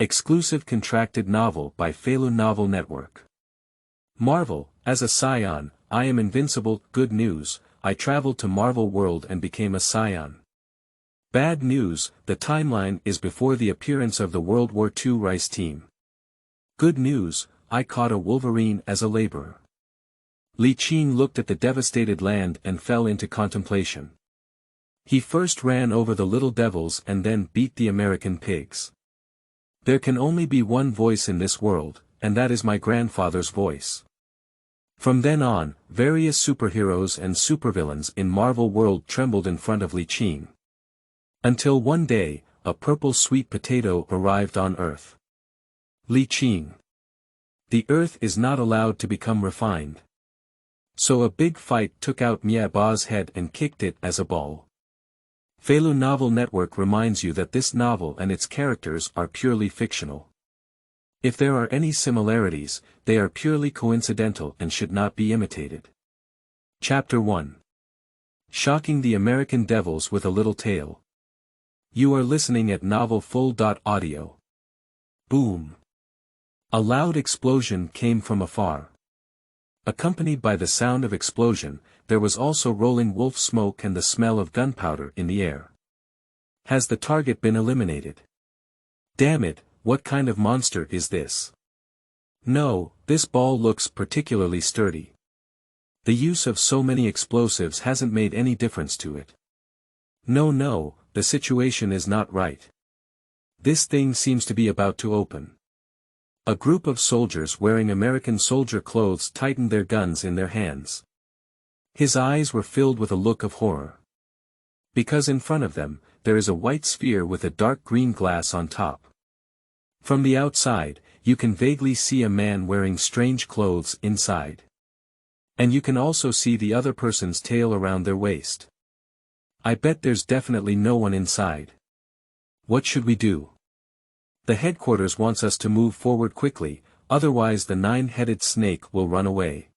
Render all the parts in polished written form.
Exclusive contracted novel by Feilu Novel Network. Marvel, as a Saiyan, I am invincible. Good news, I traveled to Marvel World and became a Saiyan. Bad news, the timeline is before the appearance of the World War II Rice team. Good news, I caught a Wolverine as a laborer. Li Qing looked at the devastated land and fell into contemplation. He first ran over the little devils and then beat the American pigs. There can only be one voice in this world, and that is my grandfather's voice. From then on, various superheroes and supervillains in Marvel World trembled in front of Li Qing. Until one day, a purple sweet potato arrived on Earth. Li Qing. The Earth is not allowed to become refined. So a big fight took out Mie Ba's head and kicked it as a ball. Feilu Novel Network reminds you that this novel and its characters are purely fictional. If there are any similarities, they are purely coincidental and should not be imitated. Chapter 1. Shocking the American Devils with a Little Tale. You are listening at novelfull.audio. Boom. A loud explosion came from afar. Accompanied by the sound of explosion, there was also rolling wolf smoke and the smell of gunpowder in the air. Has the target been eliminated? Damn it, what kind of monster is this? No, this ball looks particularly sturdy. The use of so many explosives hasn't made any difference to it. No, the situation is not right. This thing seems to be about to open. A group of soldiers wearing American soldier clothes tightened their guns in their hands. His eyes were filled with a look of horror. Because in front of them, there is a white sphere with a dark green glass on top. From the outside, you can vaguely see a man wearing strange clothes inside. And you can also see the other person's tail around their waist. I bet there's definitely no one inside. What should we do? The headquarters wants us to move forward quickly, otherwise the nine-headed snake will run away.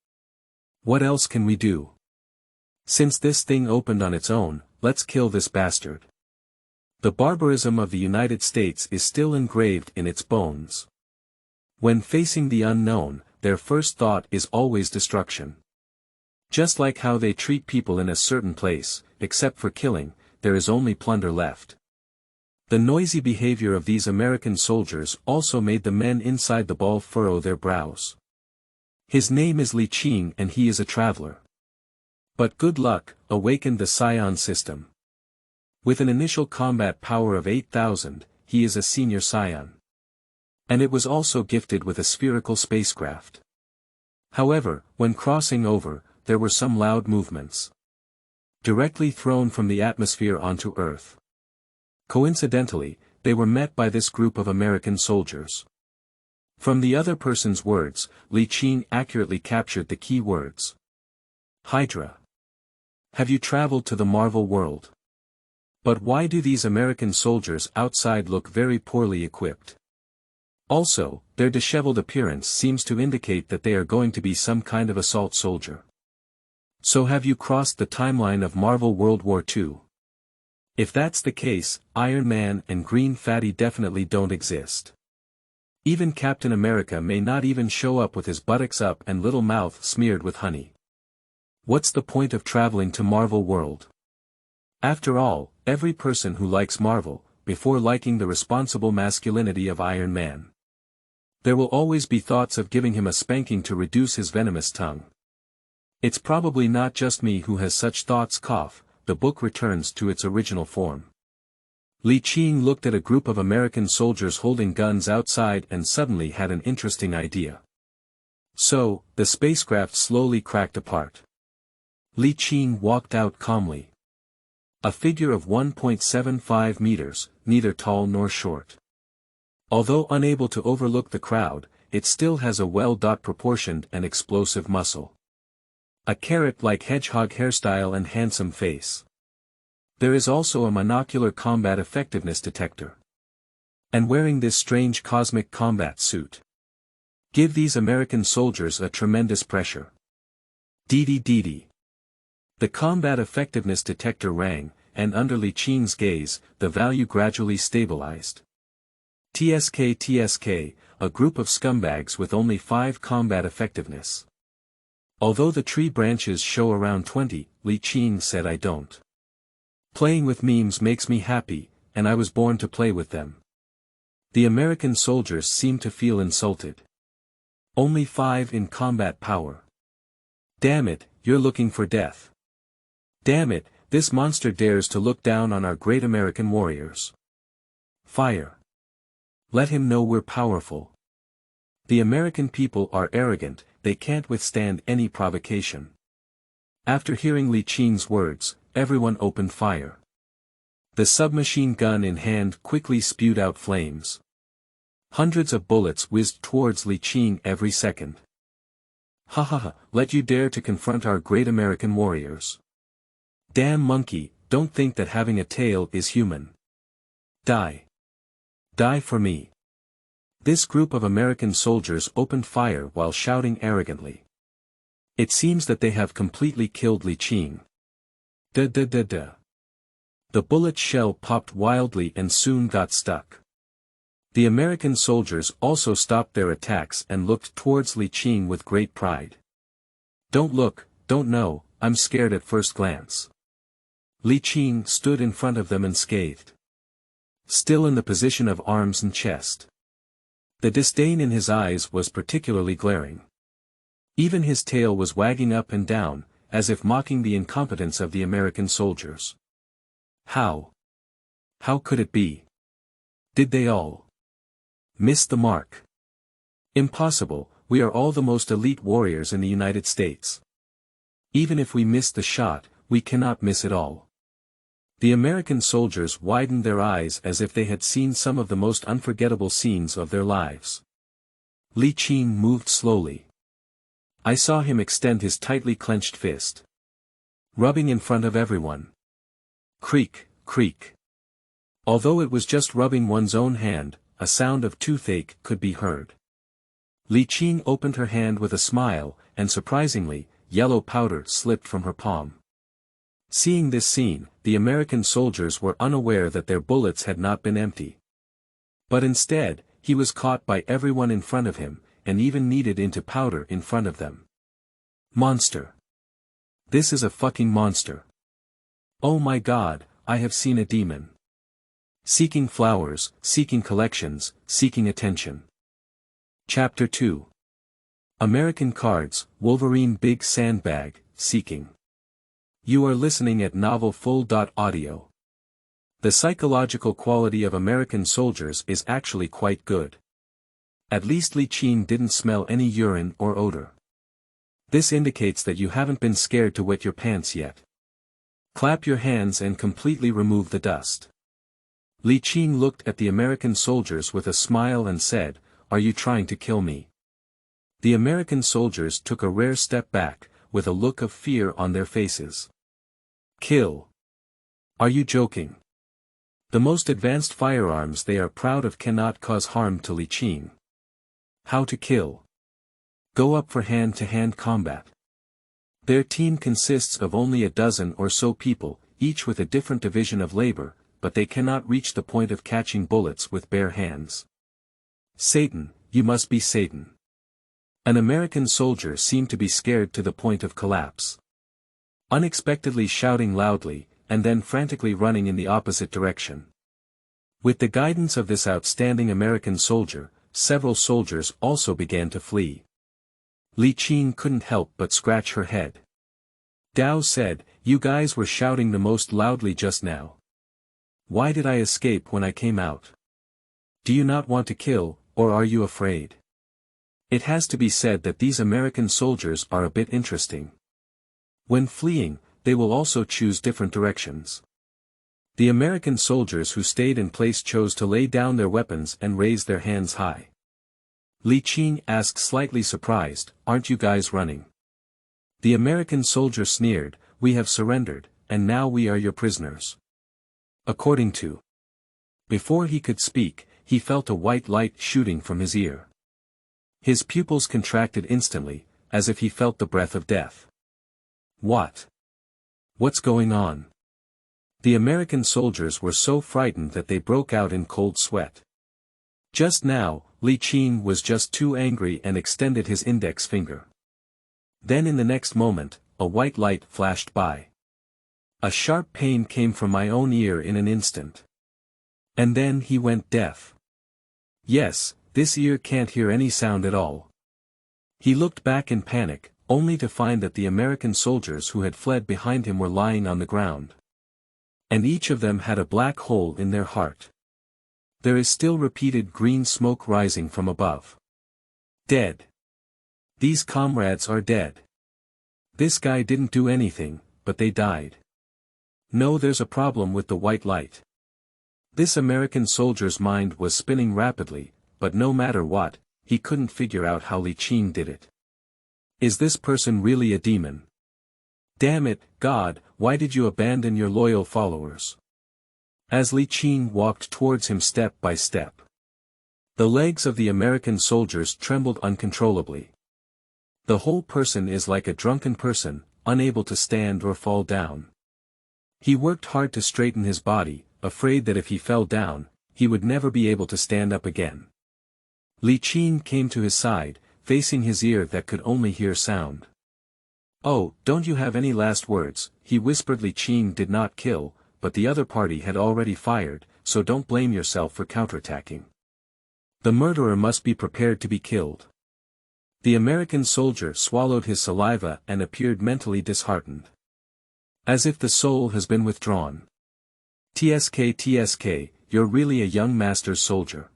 What else can we do? Since this thing opened on its own, let's kill this bastard. The barbarism of the United States is still engraved in its bones. When facing the unknown, their first thought is always destruction. Just like how they treat people in a certain place, except for killing, there is only plunder left. The noisy behavior of these American soldiers also made the men inside the ball furrow their brows. His name is Li Qing and he is a traveler. But good luck awakened the Saiyan system. With an initial combat power of 8,000, he is a senior Saiyan. And it was also gifted with a spherical spacecraft. However, when crossing over, there were some loud movements. Directly thrown from the atmosphere onto Earth. Coincidentally, they were met by this group of American soldiers. From the other person's words, Li Qing accurately captured the key words. Hydra. Have you traveled to the Marvel world? But why do these American soldiers outside look very poorly equipped? Also, their disheveled appearance seems to indicate that they are going to be some kind of assault soldier. So have you crossed the timeline of Marvel World War II? If that's the case, Iron Man and Green Fatty definitely don't exist. Even Captain America may not even show up with his buttocks up and little mouth smeared with honey. What's the point of traveling to Marvel World? After all, every person who likes Marvel, before liking the responsible masculinity of Iron Man. There will always be thoughts of giving him a spanking to reduce his venomous tongue. It's probably not just me who has such thoughts. The book returns to its original form. Li Qing looked at a group of American soldiers holding guns outside and suddenly had an interesting idea. So, the spacecraft slowly cracked apart. Li Qing walked out calmly. A figure of 1.75 meters, neither tall nor short. Although unable to overlook the crowd, it still has a well-proportioned and explosive muscle. A carrot-like hedgehog hairstyle and handsome face. There is also a monocular combat effectiveness detector. And wearing this strange cosmic combat suit. Give these American soldiers a tremendous pressure. Dee. The combat effectiveness detector rang, and under Li Qing's gaze, the value gradually stabilized. TSK, a group of scumbags with only 5 combat effectiveness. Although the tree branches show around 20, Li Qing said I don't. Playing with memes makes me happy, and I was born to play with them. The American soldiers seem to feel insulted. Only 5 in combat power. Damn it, you're looking for death. Damn it, this monster dares to look down on our great American warriors. Fire. Let him know we're powerful. The American people are arrogant, they can't withstand any provocation. After hearing Li Qing's words, everyone opened fire. The submachine gun in hand quickly spewed out flames. Hundreds of bullets whizzed towards Li Qing every second. Ha ha ha, let you dare to confront our great American warriors. Damn monkey, don't think that having a tail is human. Die. Die for me. This group of American soldiers opened fire while shouting arrogantly. It seems that they have completely killed Li Qing. Da. The bullet shell popped wildly and soon got stuck. The American soldiers also stopped their attacks and looked towards Li Qing with great pride. Don't look, don't know, I'm scared at first glance. Li Qing stood in front of them unscathed. Still in the position of arms and chest. The disdain in his eyes was particularly glaring. Even his tail was wagging up and down, as if mocking the incompetence of the American soldiers. How? How could it be? Did they all miss the mark? Impossible, we are all the most elite warriors in the United States. Even if we miss the shot, we cannot miss it all. The American soldiers widened their eyes as if they had seen some of the most unforgettable scenes of their lives. Li Qing moved slowly. I saw him extend his tightly clenched fist. Rubbing in front of everyone. Creak, creak. Although it was just rubbing one's own hand, a sound of toothache could be heard. Li Qing opened her hand with a smile, and surprisingly, yellow powder slipped from her palm. Seeing this scene, the American soldiers were unaware that their bullets had not been empty. But instead, he was caught by everyone in front of him, and even kneaded into powder in front of them. Monster. This is a fucking monster. Oh my god, I have seen a demon. Seeking flowers, seeking collections, seeking attention. Chapter 2. American Cards, Wolverine Big Sandbag, Seeking. You are listening at novelfull.audio. The psychological quality of American soldiers is actually quite good. At least Li Qing didn't smell any urine or odor. This indicates that you haven't been scared to wet your pants yet. Clap your hands and completely remove the dust. Li Qing looked at the American soldiers with a smile and said, "Are you trying to kill me?" The American soldiers took a rare step back, with a look of fear on their faces. Kill. Are you joking? The most advanced firearms they are proud of cannot cause harm to Li Qing. How to kill? Go up for hand-to-hand combat. Their team consists of only a dozen or so people, each with a different division of labor, but they cannot reach the point of catching bullets with bare hands. Satan, you must be Satan. An American soldier seemed to be scared to the point of collapse. Unexpectedly shouting loudly, and then frantically running in the opposite direction. With the guidance of this outstanding American soldier, several soldiers also began to flee. Li Qing couldn't help but scratch her head. Dao said, "You guys were shouting the most loudly just now. Why did I escape when I came out? Do you not want to kill, or are you afraid?" It has to be said that these American soldiers are a bit interesting. When fleeing, they will also choose different directions. The American soldiers who stayed in place chose to lay down their weapons and raise their hands high. Li Qing asked slightly surprised, "Aren't you guys running?" The American soldier sneered, "We have surrendered, and now we are your prisoners." According to. Before he could speak, he felt a white light shooting from his ear. His pupils contracted instantly, as if he felt the breath of death. What? What's going on? The American soldiers were so frightened that they broke out in cold sweat. Just now, Li Qing was just too angry and extended his index finger. Then in the next moment, a white light flashed by. A sharp pain came from my own ear in an instant. And then he went deaf. Yes, this ear can't hear any sound at all. He looked back in panic, only to find that the American soldiers who had fled behind him were lying on the ground. And each of them had a black hole in their heart. There is still repeated green smoke rising from above. Dead. These comrades are dead. This guy didn't do anything, but they died. No, there's a problem with the white light. This American soldier's mind was spinning rapidly, but no matter what, he couldn't figure out how Li Qing did it. Is this person really a demon? Damn it, God, why did you abandon your loyal followers? As Li Qing walked towards him step by step, the legs of the American soldiers trembled uncontrollably. The whole person is like a drunken person, unable to stand or fall down. He worked hard to straighten his body, afraid that if he fell down, he would never be able to stand up again. Li Qing came to his side, facing his ear that could only hear sound. Oh, don't you have any last words? He whispered. Li Qing did not kill, but the other party had already fired, so don't blame yourself for counterattacking. The murderer must be prepared to be killed. The American soldier swallowed his saliva and appeared mentally disheartened. As if the soul has been withdrawn. TSK, you're really a young master's soldier.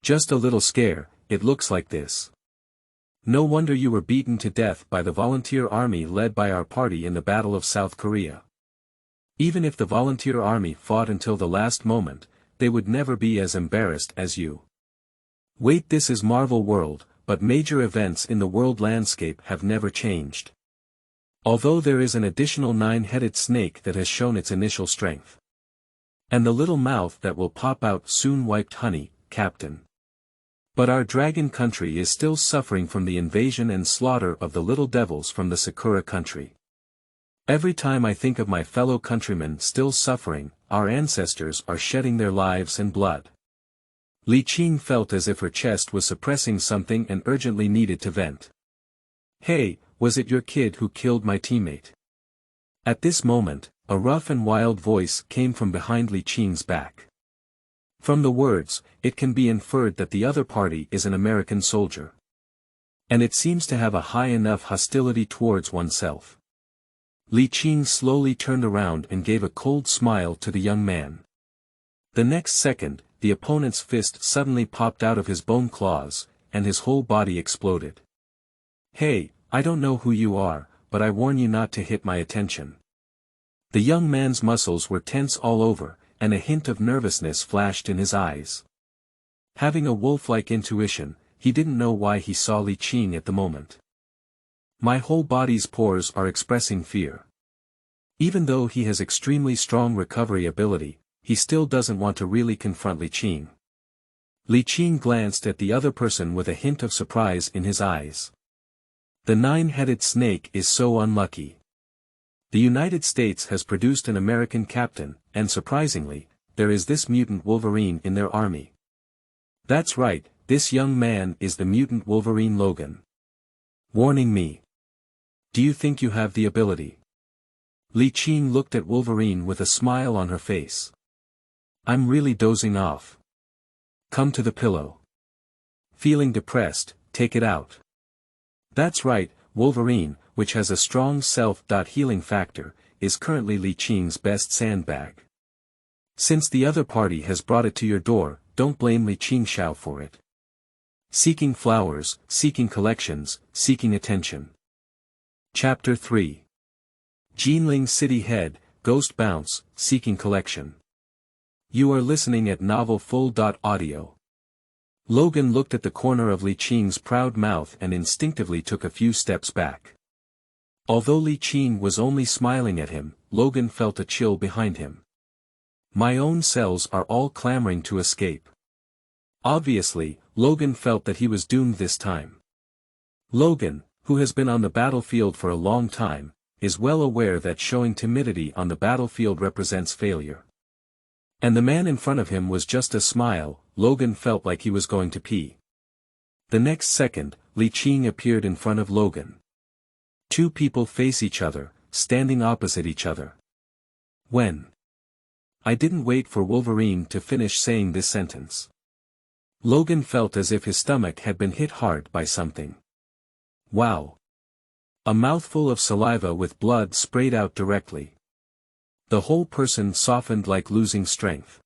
Just a little scare, it looks like this. No wonder you were beaten to death by the volunteer army led by our party in the Battle of South Korea. Even if the volunteer army fought until the last moment, they would never be as embarrassed as you. Wait, this is Marvel World, but major events in the world landscape have never changed. Although there is an additional 9-headed snake that has shown its initial strength. And the little mouth that will pop out soon wiped honey, Captain. But our dragon country is still suffering from the invasion and slaughter of the little devils from the Sakura country. Every time I think of my fellow countrymen still suffering, our ancestors are shedding their lives and blood. Li Qing felt as if her chest was suppressing something and urgently needed to vent. Hey, was it your kid who killed my teammate? At this moment, a rough and wild voice came from behind Li Qing's back. From the words, it can be inferred that the other party is an American soldier. And it seems to have a high enough hostility towards oneself. Li Qing slowly turned around and gave a cold smile to the young man. The next second, the opponent's fist suddenly popped out of his bone claws, and his whole body exploded. Hey, I don't know who you are, but I warn you not to hit my attention. The young man's muscles were tense all over, and a hint of nervousness flashed in his eyes. Having a wolf-like intuition, he didn't know why he saw Li Qing at the moment. My whole body's pores are expressing fear. Even though he has extremely strong recovery ability, he still doesn't want to really confront Li Qing. Li Qing glanced at the other person with a hint of surprise in his eyes. The 9-headed snake is so unlucky. The United States has produced an American captain, and surprisingly, there is this mutant Wolverine in their army. That's right, this young man is the mutant Wolverine Logan. Warning me. Do you think you have the ability? Li Qing looked at Wolverine with a smile on her face. I'm really dozing off. Come to the pillow. Feeling depressed, take it out. That's right, Wolverine, which has a strong self-healing factor, is currently Li Qing's best sandbag. Since the other party has brought it to your door, don't blame Li Qing for it. Seeking flowers, seeking collections, seeking attention. Chapter 3. Jinling City Head, Ghost Bounce, Seeking Collection. You are listening at novelfull.audio. Logan looked at the corner of Li Qing's proud mouth and instinctively took a few steps back. Although Li Qing was only smiling at him, Logan felt a chill behind him. My own cells are all clamoring to escape. Obviously, Logan felt that he was doomed this time. Logan, who has been on the battlefield for a long time, is well aware that showing timidity on the battlefield represents failure. And the man in front of him was just a smile. Logan felt like he was going to pee. The next second, Li Qing appeared in front of Logan. Two people face each other, standing opposite each other. When? I didn't wait for Wolverine to finish saying this sentence. Logan felt as if his stomach had been hit hard by something. Wow! A mouthful of saliva with blood sprayed out directly. The whole person softened like losing strength.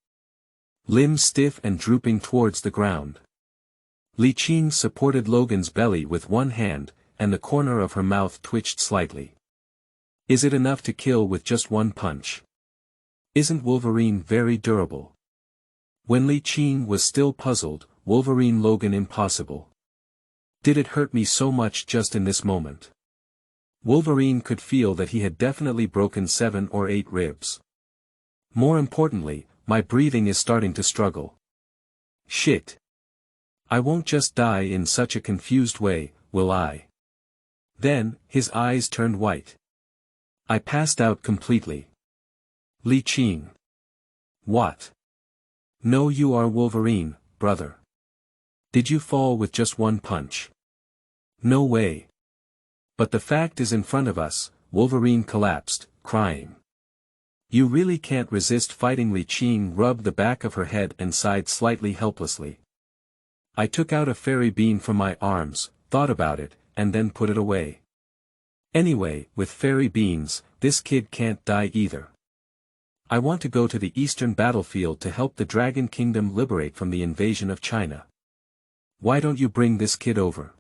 Limbs stiff and drooping towards the ground. Li Qing supported Logan's belly with one hand, and the corner of her mouth twitched slightly. Is it enough to kill with just one punch? Isn't Wolverine very durable? When Li Qing was still puzzled, Wolverine Logan impossible. Did it hurt me so much just in this moment? Wolverine could feel that he had definitely broken 7 or 8 ribs. More importantly, my breathing is starting to struggle. Shit. I won't just die in such a confused way, will I? Then, his eyes turned white. I passed out completely. Li Qing. What? No, you are Wolverine, brother. Did you fall with just one punch? No way. But the fact is in front of us. Wolverine collapsed, crying. You really can't resist fighting. Li Qing rubbed the back of her head and sighed slightly helplessly. I took out a fairy bean from my arms, thought about it, and then put it away. Anyway, with fairy beans, this kid can't die either. I want to go to the eastern battlefield to help the Dragon Kingdom liberate from the invasion of China. Why don't you bring this kid over?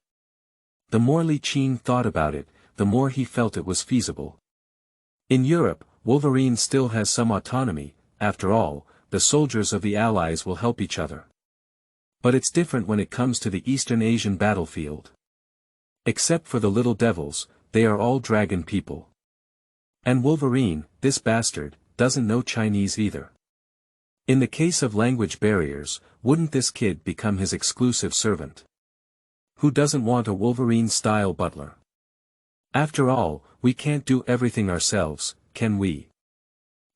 The more Li Qing thought about it, the more he felt it was feasible. In Europe, Wolverine still has some autonomy. After all, the soldiers of the Allies will help each other. But it's different when it comes to the Eastern Asian battlefield. Except for the little devils, they are all dragon people. And Wolverine, this bastard, doesn't know Chinese either. In the case of language barriers, wouldn't this kid become his exclusive servant? Who doesn't want a Wolverine-style butler? After all, we can't do everything ourselves, can we?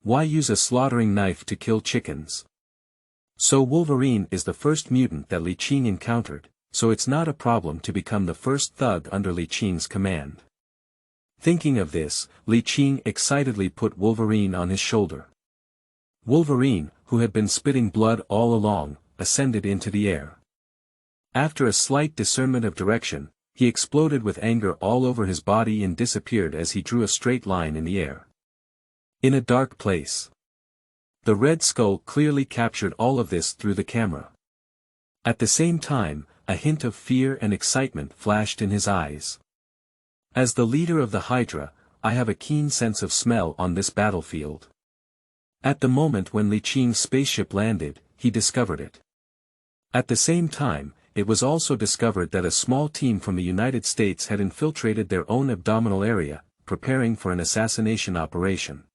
Why use a slaughtering knife to kill chickens? So Wolverine is the first mutant that Li Qing encountered, so it's not a problem to become the first thug under Li Qing's command. Thinking of this, Li Qing excitedly put Wolverine on his shoulder. Wolverine, who had been spitting blood all along, ascended into the air. After a slight discernment of direction, he exploded with anger all over his body and disappeared as he drew a straight line in the air. In a dark place. The Red Skull clearly captured all of this through the camera. At the same time, a hint of fear and excitement flashed in his eyes. As the leader of the Hydra, I have a keen sense of smell on this battlefield. At the moment when Li Qing's spaceship landed, he discovered it. At the same time, it was also discovered that a small team from the United States had infiltrated their own abdominal area, preparing for an assassination operation.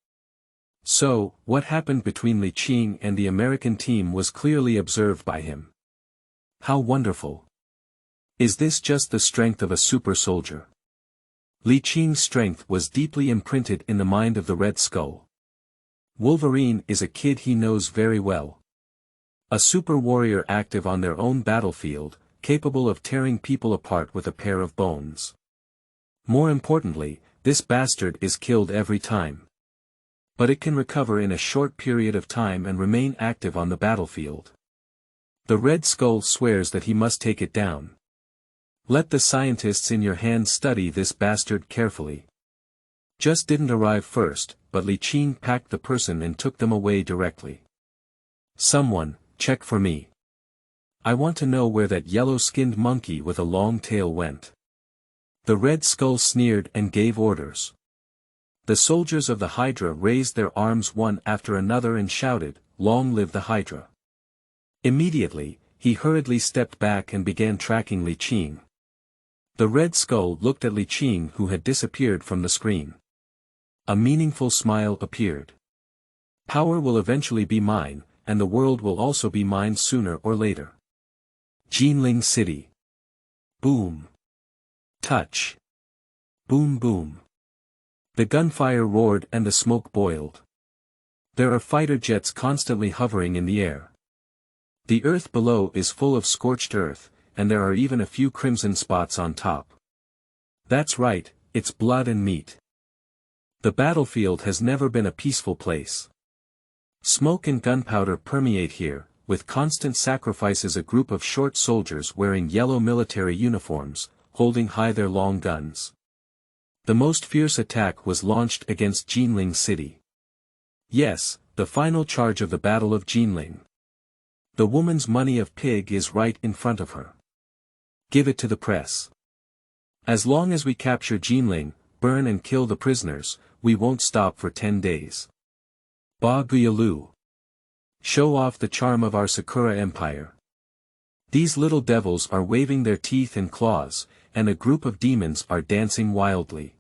So, what happened between Li Qing and the American team was clearly observed by him. How wonderful! Is this just the strength of a super soldier? Li Qing's strength was deeply imprinted in the mind of the Red Skull. Wolverine is a kid he knows very well. A super warrior active on their own battlefield, capable of tearing people apart with a pair of bones. More importantly, this bastard is killed every time. But it can recover in a short period of time and remain active on the battlefield. The Red Skull swears that he must take it down. Let the scientists in your hand study this bastard carefully. Just didn't arrive first, but Li Qing packed the person and took them away directly. Someone, check for me. I want to know where that yellow-skinned monkey with a long tail went. The Red Skull sneered and gave orders. The soldiers of the Hydra raised their arms one after another and shouted, "Long live the Hydra!" Immediately, he hurriedly stepped back and began tracking Li Qing. The Red Skull looked at Li Qing, who had disappeared from the screen. A meaningful smile appeared. Power will eventually be mine, and the world will also be mine sooner or later. Jinling City. Boom. Touch. Boom boom. The gunfire roared and the smoke boiled. There are fighter jets constantly hovering in the air. The earth below is full of scorched earth, and there are even a few crimson spots on top. That's right, it's blood and meat. The battlefield has never been a peaceful place. Smoke and gunpowder permeate here, with constant sacrifices. A group of short soldiers wearing yellow military uniforms, holding high their long guns. The most fierce attack was launched against Jinling city. Yes, the final charge of the Battle of Jinling. The woman's money of pig is right in front of her. Give it to the press. As long as we capture Jinling, burn and kill the prisoners, we won't stop for 10 days. Ba-Guyaloo. Show off the charm of our Sakura Empire. These little devils are waving their teeth and claws, and a group of demons are dancing wildly.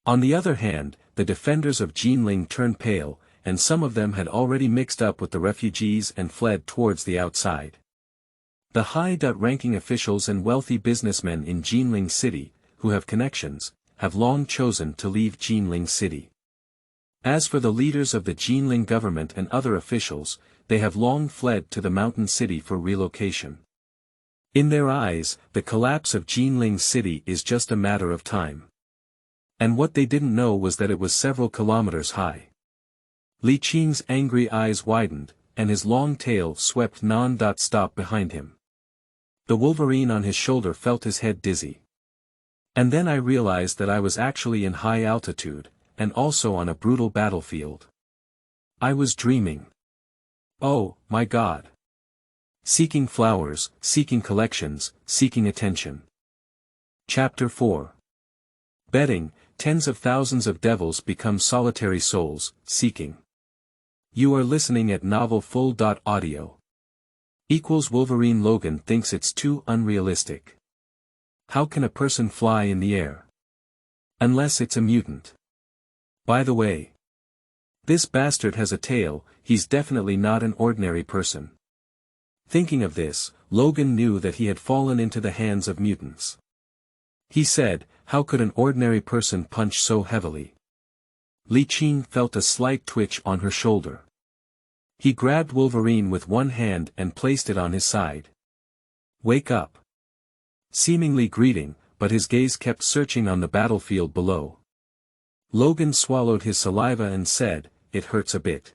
On the other hand, the defenders of Jinling turned pale, and some of them had already mixed up with the refugees and fled towards the outside. The high-ranking officials and wealthy businessmen in Jinling city, who have connections, have long chosen to leave Jinling city. As for the leaders of the Jinling government and other officials, they have long fled to the mountain city for relocation. In their eyes, the collapse of Jinling city is just a matter of time. And what they didn't know was that it was several kilometers high. Li Qing's angry eyes widened, and his long tail swept non-stop behind him. The Wolverine on his shoulder felt his head dizzy. And then I realized that I was actually in high altitude, and also on a brutal battlefield. I was dreaming. Oh, my God. Seeking flowers, seeking collections, seeking attention. Chapter 4. Betting, tens of thousands of devils become solitary souls, seeking. You are listening at novelfull.audio. Wolverine Logan thinks it's too unrealistic. How can a person fly in the air? Unless it's a mutant. By the way, this bastard has a tail, he's definitely not an ordinary person. Thinking of this, Logan knew that he had fallen into the hands of mutants. He said, how could an ordinary person punch so heavily? Li Qing felt a slight twitch on her shoulder. He grabbed Wolverine with one hand and placed it on his side. Wake up. Seemingly greeting, but his gaze kept searching on the battlefield below. Logan swallowed his saliva and said, it hurts a bit.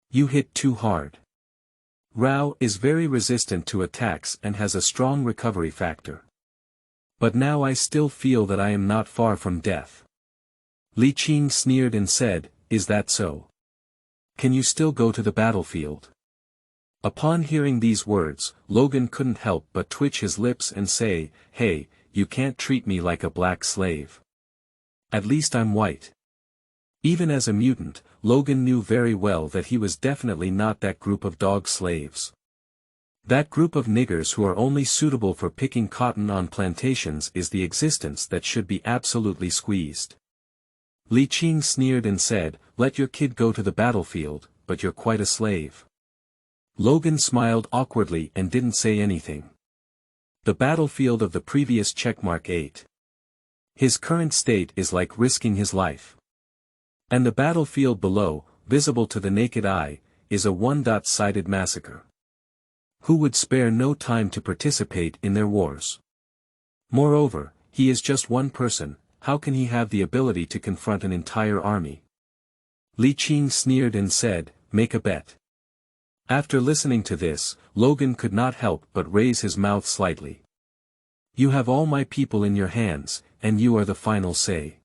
You hit too hard. Rao is very resistant to attacks and has a strong recovery factor. But now I still feel that I am not far from death. Li Qing sneered and said, is that so? Can you still go to the battlefield? Upon hearing these words, Logan couldn't help but twitch his lips and say, hey, you can't treat me like a black slave. At least I'm white. Even as a mutant, Logan knew very well that he was definitely not that group of dog slaves. That group of niggers who are only suitable for picking cotton on plantations is the existence that should be absolutely squeezed. Li Qing sneered and said, let your kid go to the battlefield, but you're quite a slave. Logan smiled awkwardly and didn't say anything. The battlefield of the previous checkmark 8. His current state is like risking his life. And the battlefield below, visible to the naked eye, is a one-sided massacre. Who would spare no time to participate in their wars? Moreover, he is just one person, how can he have the ability to confront an entire army? Li Qing sneered and said, make a bet. After listening to this, Logan could not help but raise his mouth slightly. You have all my people in your hands, and you are the final say.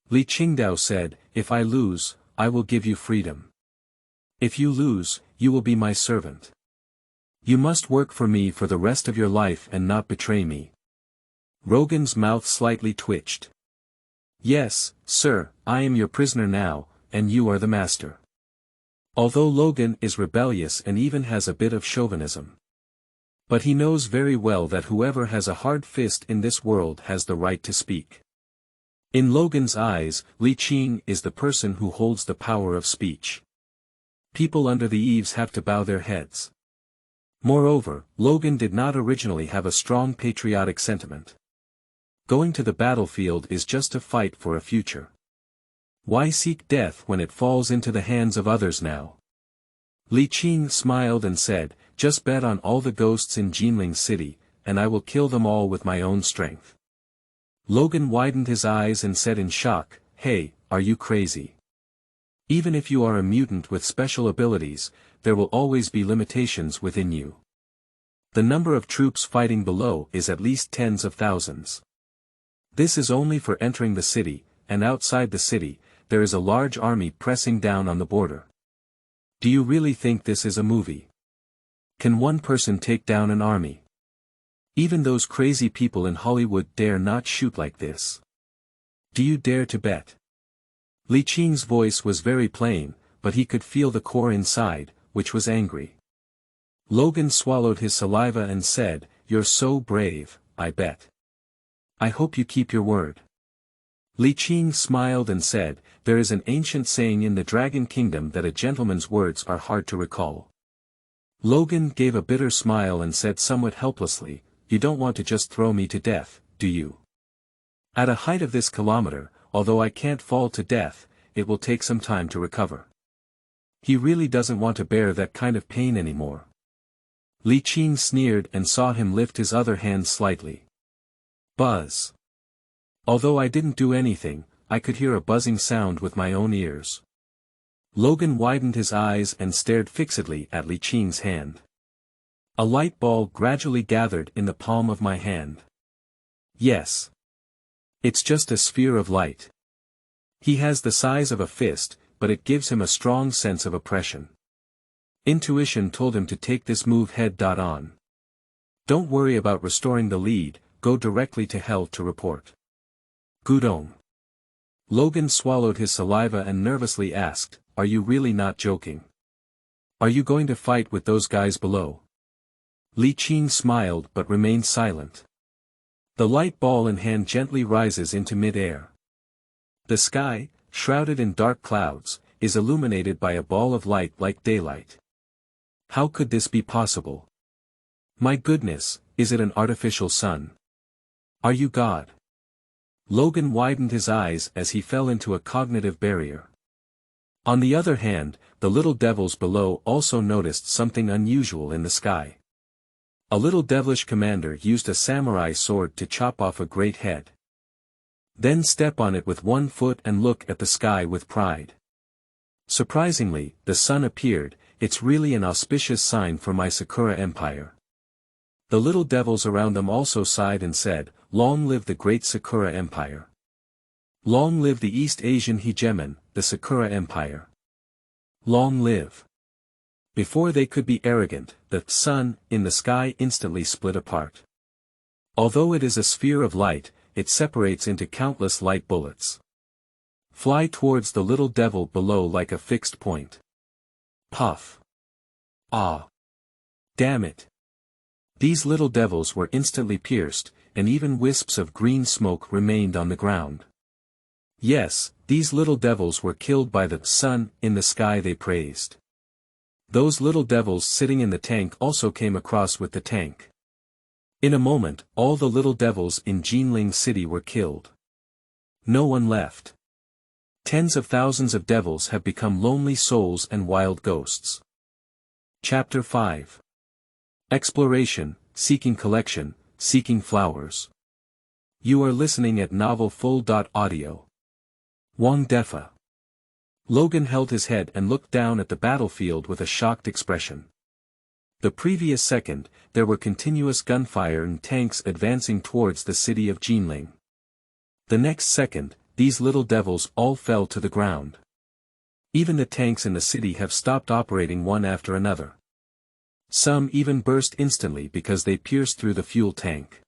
Li Qingdao said, if I lose, I will give you freedom. If you lose, you will be my servant. You must work for me for the rest of your life and not betray me. Logan's mouth slightly twitched. Yes, sir, I am your prisoner now, and you are the master. Although Logan is rebellious and even has a bit of chauvinism. But he knows very well that whoever has a hard fist in this world has the right to speak. In Logan's eyes, Li Qing is the person who holds the power of speech. People under the eaves have to bow their heads. Moreover, Logan did not originally have a strong patriotic sentiment. Going to the battlefield is just a fight for a future. Why seek death when it falls into the hands of others now? Li Qing smiled and said, just bet on all the ghosts in Jinling City, and I will kill them all with my own strength. Logan widened his eyes and said in shock, hey, are you crazy? Even if you are a mutant with special abilities, there will always be limitations within you. The number of troops fighting below is at least tens of thousands. This is only for entering the city, and outside the city, there is a large army pressing down on the border. Do you really think this is a movie? Can one person take down an army? Even those crazy people in Hollywood dare not shoot like this. Do you dare to bet? Li Qing's voice was very plain, but he could feel the core inside, which was angry. Logan swallowed his saliva and said, you're so brave, I bet. I hope you keep your word. Li Qing smiled and said, there is an ancient saying in the Dragon Kingdom that a gentleman's words are hard to recall. Logan gave a bitter smile and said somewhat helplessly, you don't want to just throw me to death, do you? At a height of this kilometer, although I can't fall to death, it will take some time to recover. He really doesn't want to bear that kind of pain anymore. Li Qing sneered and saw him lift his other hand slightly. Buzz. Although I didn't do anything, I could hear a buzzing sound with my own ears. Logan widened his eyes and stared fixedly at Li Qing's hand. A light ball gradually gathered in the palm of my hand. Yes. It's just a sphere of light. He has the size of a fist, but it gives him a strong sense of oppression. Intuition told him to take this move head-on. Don't worry about restoring the lead, go directly to hell to report. Gudong. Logan swallowed his saliva and nervously asked, are you really not joking? Are you going to fight with those guys below? Li Qing smiled but remained silent. The light ball in hand gently rises into mid-air. The sky, shrouded in dark clouds, is illuminated by a ball of light like daylight. How could this be possible? My goodness, is it an artificial sun? Are you God? Logan widened his eyes as he fell into a cognitive barrier. On the other hand, the little devils below also noticed something unusual in the sky. A little devilish commander used a samurai sword to chop off a great head. Then step on it with one foot and look at the sky with pride. Surprisingly, the sun appeared, it's really an auspicious sign for my Sakura Empire. The little devils around them also sighed and said, long live the great Sakura Empire. Long live the East Asian hegemon, the Sakura Empire. Long live. Before they could be arrogant, the sun in the sky instantly split apart. Although it is a sphere of light, it separates into countless light bullets. Fly towards the little devil below like a fixed point. Puff. Ah. Damn it. These little devils were instantly pierced, and even wisps of green smoke remained on the ground. Yes, these little devils were killed by the sun in the sky they praised. Those little devils sitting in the tank also came across with the tank. In a moment, all the little devils in Jinling City were killed. No one left. Tens of thousands of devils have become lonely souls and wild ghosts. Chapter 5. Exploration, Seeking Collection, Seeking Flowers. You are listening at Novel Full.audio. Wang Defa. Logan held his head and looked down at the battlefield with a shocked expression. The previous second, there were continuous gunfire and tanks advancing towards the city of Jinling. The next second, these little devils all fell to the ground. Even the tanks in the city have stopped operating one after another. Some even burst instantly because they pierced through the fuel tank.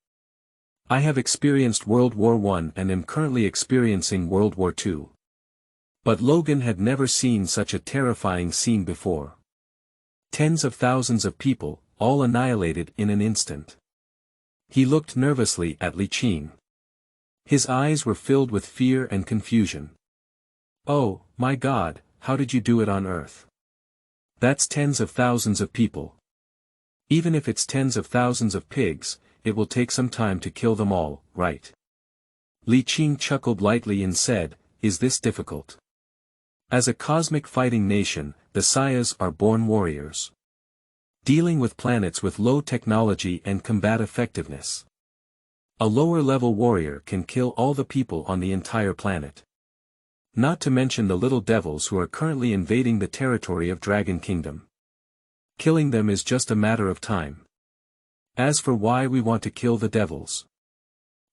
I have experienced World War I and am currently experiencing World War II. But Logan had never seen such a terrifying scene before. Tens of thousands of people, all annihilated in an instant. He looked nervously at Li Qing. His eyes were filled with fear and confusion. Oh, my God, how did you do it on Earth? That's tens of thousands of people. Even if it's tens of thousands of pigs, it will take some time to kill them all, right? Li Qing chuckled lightly and said, is this difficult? As a cosmic fighting nation, the Saiyas are born warriors. Dealing with planets with low technology and combat effectiveness. A lower-level warrior can kill all the people on the entire planet. Not to mention the little devils who are currently invading the territory of Dragon Kingdom. Killing them is just a matter of time. As for why we want to kill the devils,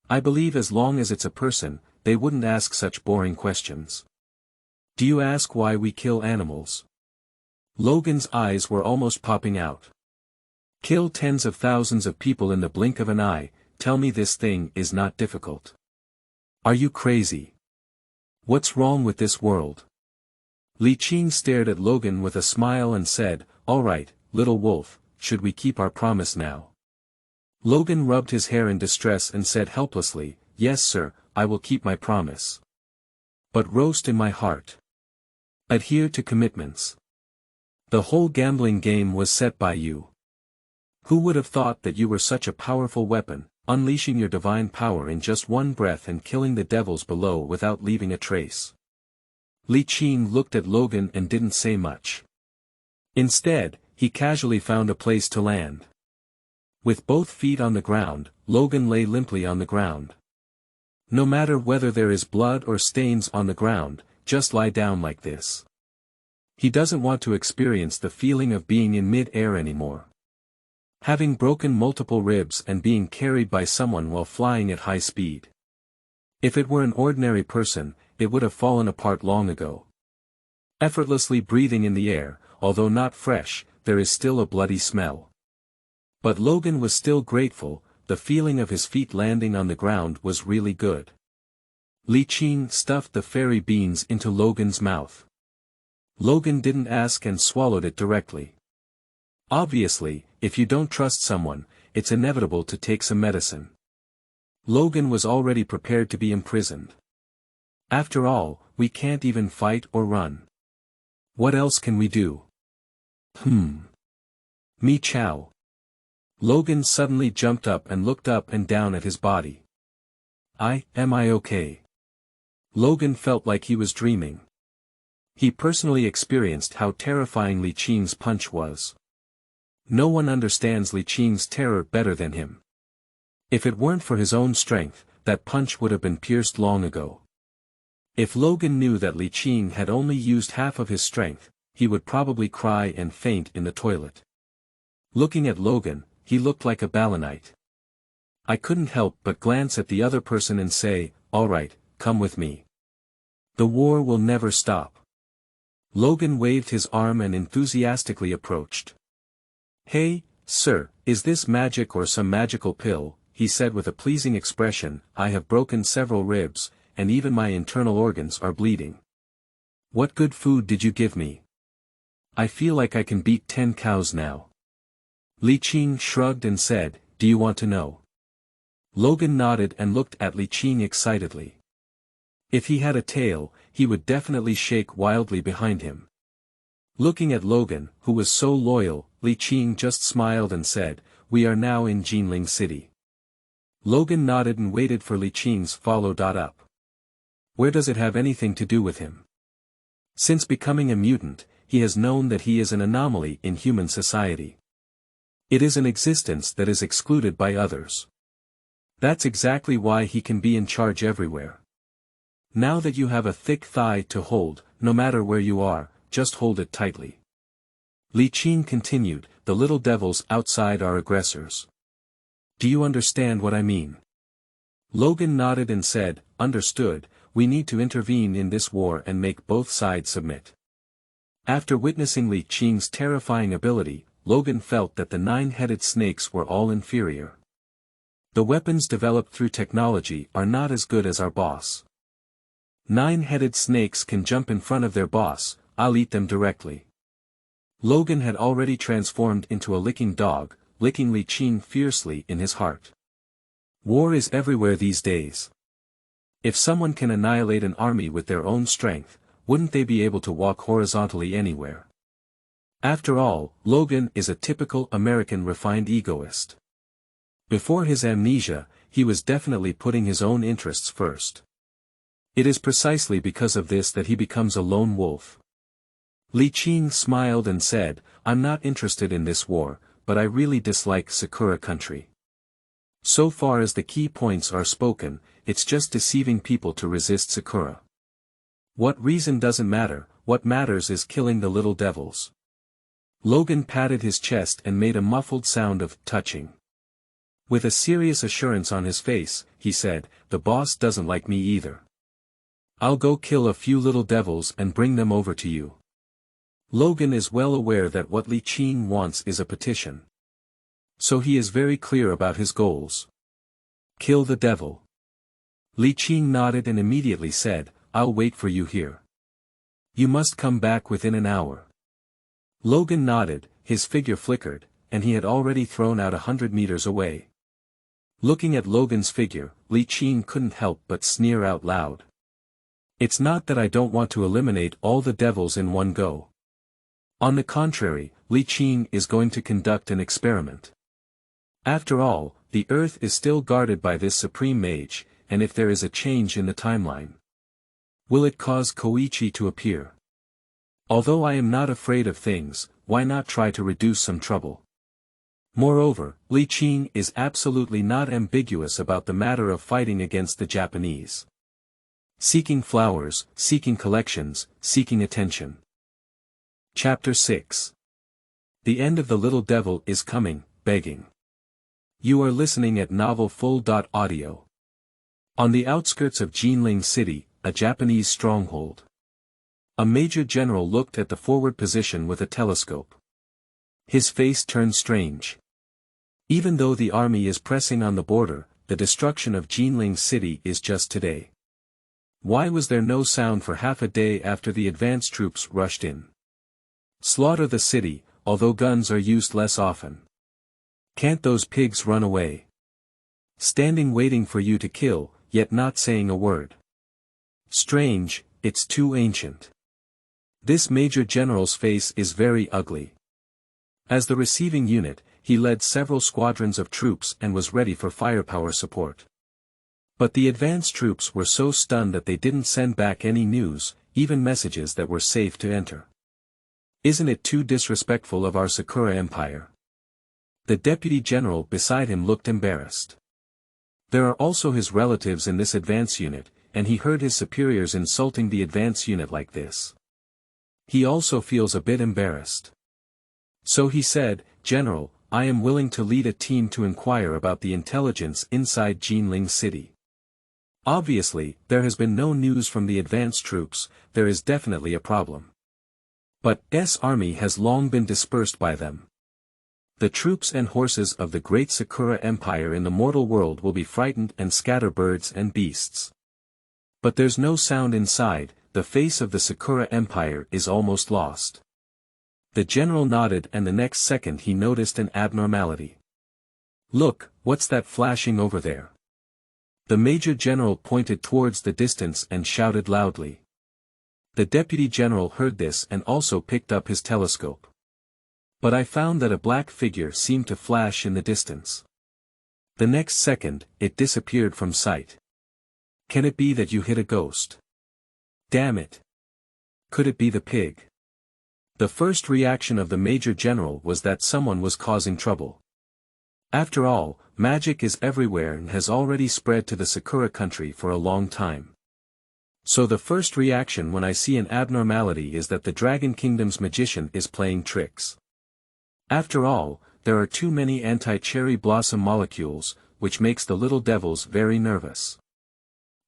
I believe as long as it's a person, they wouldn't ask such boring questions. Do you ask why we kill animals? Logan's eyes were almost popping out. Kill tens of thousands of people in the blink of an eye, tell me this thing is not difficult. Are you crazy? What's wrong with this world? Li Qing stared at Logan with a smile and said, "All right, little wolf, should we keep our promise now?" Logan rubbed his hair in distress and said helplessly, "Yes sir, I will keep my promise. But roast in my heart. Adhere to commitments. The whole gambling game was set by you. Who would have thought that you were such a powerful weapon, unleashing your divine power in just one breath and killing the devils below without leaving a trace?" Li Qing looked at Logan and didn't say much. Instead, he casually found a place to land. With both feet on the ground, Logan lay limply on the ground. No matter whether there is blood or stains on the ground, just lie down like this. He doesn't want to experience the feeling of being in mid-air anymore. Having broken multiple ribs and being carried by someone while flying at high speed. If it were an ordinary person, it would have fallen apart long ago. Effortlessly breathing in the air, although not fresh, there is still a bloody smell. But Logan was still grateful, the feeling of his feet landing on the ground was really good. Li Qing stuffed the fairy beans into Logan's mouth. Logan didn't ask and swallowed it directly. Obviously, if you don't trust someone, it's inevitable to take some medicine. Logan was already prepared to be imprisoned. After all, we can't even fight or run. What else can we do? Me chow. Logan suddenly jumped up and looked up and down at his body. Am I okay? Logan felt like he was dreaming. He personally experienced how terrifying Li Qing's punch was. No one understands Li Qing's terror better than him. If it weren't for his own strength, that punch would have been pierced long ago. If Logan knew that Li Qing had only used half of his strength, he would probably cry and faint in the toilet. Looking at Logan, he looked like a ballenite. I couldn't help but glance at the other person and say, "All right, come with me. The war will never stop." Logan waved his arm and enthusiastically approached. "Hey, sir, is this magic or some magical pill?" he said with a pleasing expression. "I have broken several ribs, and even my internal organs are bleeding. What good food did you give me? I feel like I can beat 10 cows now." Li Qing shrugged and said, "Do you want to know?" Logan nodded and looked at Li Qing excitedly. If he had a tail, he would definitely shake wildly behind him. Looking at Logan, who was so loyal, Li Qing just smiled and said, "We are now in Jinling City." Logan nodded and waited for Li Qing's follow-up. Where does it have anything to do with him? Since becoming a mutant, he has known that he is an anomaly in human society. It is an existence that is excluded by others. That's exactly why he can be in charge everywhere. Now that you have a thick thigh to hold, no matter where you are, just hold it tightly. Li Qing continued, "The little devils outside are aggressors. Do you understand what I mean?" Logan nodded and said, "Understood, we need to intervene in this war and make both sides submit." After witnessing Li Qing's terrifying ability, Logan felt that the 9-headed snakes were all inferior. The weapons developed through technology are not as good as our boss. 9-headed snakes can jump in front of their boss, I'll eat them directly. Logan had already transformed into a licking dog, licking Li Qing fiercely in his heart. War is everywhere these days. If someone can annihilate an army with their own strength, wouldn't they be able to walk horizontally anywhere? After all, Logan is a typical American refined egoist. Before his amnesia, he was definitely putting his own interests first. It is precisely because of this that he becomes a lone wolf. Li Qing smiled and said, I'm not interested in this war, but I really dislike Sakura country. So far as the key points are spoken, it's just deceiving people to resist Sakura. What reason doesn't matter, what matters is killing the little devils. Logan patted his chest and made a muffled sound of touching. With a serious assurance on his face, he said, the boss doesn't like me either. I'll go kill a few little devils and bring them over to you. Logan is well aware that what Li Qing wants is a petition. So he is very clear about his goals. Kill the devil. Li Qing nodded and immediately said, I'll wait for you here. You must come back within an hour. Logan nodded, his figure flickered, and he had already thrown out 100 meters away. Looking at Logan's figure, Li Qing couldn't help but sneer out loud. It's not that I don't want to eliminate all the devils in one go. On the contrary, Li Qing is going to conduct an experiment. After all, the Earth is still guarded by this supreme mage, and if there is a change in the timeline, will it cause Koichi to appear? Although I am not afraid of things, why not try to reduce some trouble? Moreover, Li Qing is absolutely not ambiguous about the matter of fighting against the Japanese. Seeking flowers, seeking collections, seeking attention. Chapter 6. The end of the little devil is coming, begging. You are listening at novelfull.audio. On the outskirts of Jinling City, a Japanese stronghold. A major general looked at the forward position with a telescope. His face turned strange. Even though the army is pressing on the border, the destruction of Jinling City is just today. Why was there no sound for half a day after the advance troops rushed in? Slaughter the city, although guns are used less often. Can't those pigs run away? Standing waiting for you to kill, yet not saying a word. Strange, it's too ancient. This major general's face is very ugly. As the receiving unit, he led several squadrons of troops and was ready for firepower support. But the advance troops were so stunned that they didn't send back any news, even messages that were safe to enter. Isn't it too disrespectful of our Sakura Empire? The deputy general beside him looked embarrassed. There are also his relatives in this advance unit, and he heard his superiors insulting the advance unit like this. He also feels a bit embarrassed. So he said, General, I am willing to lead a team to inquire about the intelligence inside Jinling City. Obviously, there has been no news from the advance troops, there is definitely a problem. But S army has long been dispersed by them. The troops and horses of the great Sakura Empire in the mortal world will be frightened and scatter birds and beasts. But there's no sound inside, the face of the Sakura Empire is almost lost. The general nodded and the next second he noticed an abnormality. Look, what's that flashing over there? The major general pointed towards the distance and shouted loudly. The deputy general heard this and also picked up his telescope. But I found that a black figure seemed to flash in the distance. The next second, it disappeared from sight. Can it be that you hit a ghost? Damn it! Could it be the pig? The first reaction of the major general was that someone was causing trouble. After all, magic is everywhere and has already spread to the Sakura country for a long time. So the first reaction when I see an abnormality is that the Dragon Kingdom's magician is playing tricks. After all, there are too many anti-cherry blossom molecules, which makes the little devils very nervous.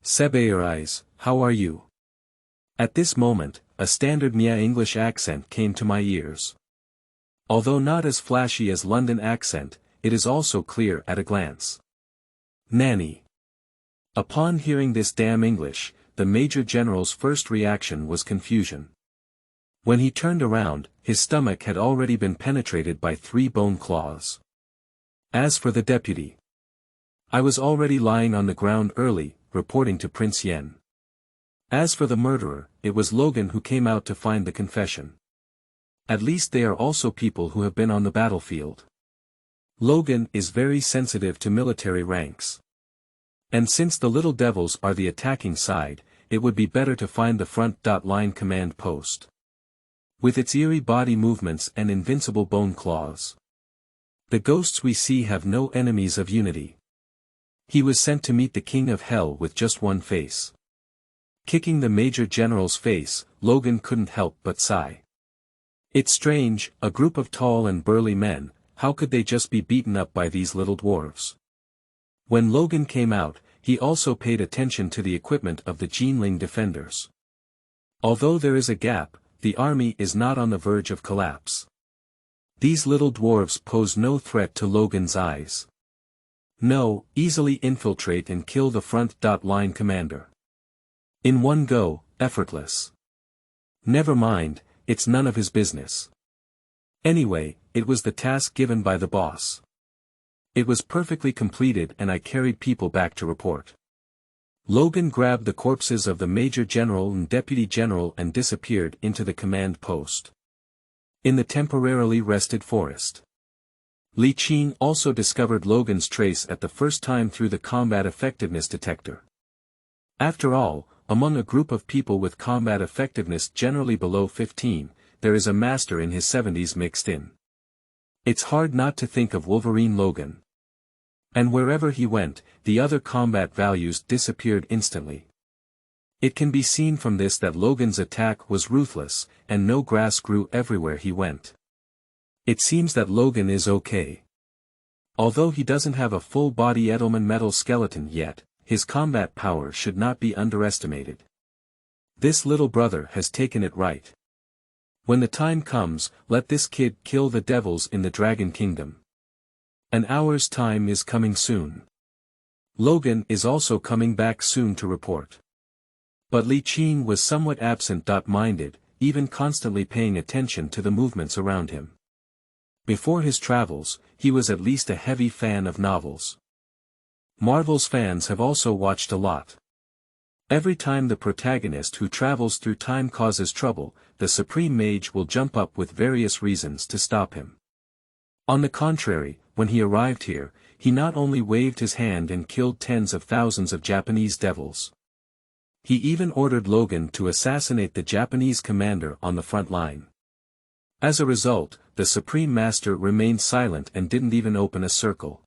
Sebayarize, how are you? At this moment, a standard Mie English accent came to my ears. Although not as flashy as London accent, it is also clear at a glance. Nanny. Upon hearing this damn English, the Major General's first reaction was confusion. When he turned around, his stomach had already been penetrated by 3 bone claws. As for the deputy, I was already lying on the ground early, reporting to Prince Yen. As for the murderer, it was Logan who came out to find the confession. At least they are also people who have been on the battlefield. Logan is very sensitive to military ranks. And since the little devils are the attacking side, it would be better to find the front.line command post. With its eerie body movements and invincible bone claws. The ghosts we see have no enemies of unity. He was sent to meet the king of hell with just one face. Kicking the major general's face, Logan couldn't help but sigh. It's strange, a group of tall and burly men, how could they just be beaten up by these little dwarves? When Logan came out, he also paid attention to the equipment of the Jinling defenders. Although there is a gap, the army is not on the verge of collapse. These little dwarves pose no threat to Logan's eyes. No, easily infiltrate and kill the front.line commander. In one go, effortless. Never mind, it's none of his business. Anyway, it was the task given by the boss. It was perfectly completed and I carried people back to report. Logan grabbed the corpses of the Major General and Deputy General and disappeared into the command post. In the temporarily rested forest. Li Qing also discovered Logan's trace at the first time through the combat effectiveness detector. After all, among a group of people with combat effectiveness generally below 15, there is a master in his 70s mixed in. It's hard not to think of Wolverine Logan. And wherever he went, the other combat values disappeared instantly. It can be seen from this that Logan's attack was ruthless, and no grass grew everywhere he went. It seems that Logan is okay. Although he doesn't have a full-body Edelman metal skeleton yet, his combat power should not be underestimated. This little brother has taken it right. When the time comes, let this kid kill the devils in the Dragon Kingdom. An hour's time is coming soon. Logan is also coming back soon to report. But Li Qing was somewhat absent-minded, even constantly paying attention to the movements around him. Before his travels, he was at least a heavy fan of novels. Marvel's fans have also watched a lot. Every time the protagonist who travels through time causes trouble, the Supreme Mage will jump up with various reasons to stop him. On the contrary, when he arrived here, he not only waved his hand and killed tens of thousands of Japanese devils. He even ordered Logan to assassinate the Japanese commander on the front line. As a result, the Supreme Master remained silent and didn't even open a circle.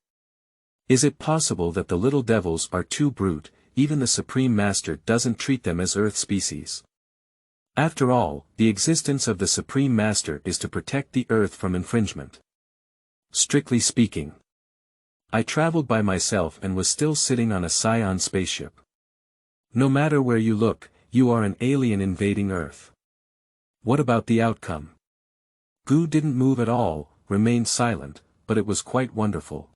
Is it possible that the little devils are too brute, even the Supreme Master doesn't treat them as Earth species? After all, the existence of the Supreme Master is to protect the Earth from infringement. Strictly speaking. I traveled by myself and was still sitting on a Saiyan spaceship. No matter where you look, you are an alien invading Earth. What about the outcome? Gu didn't move at all, remained silent, but it was quite wonderful.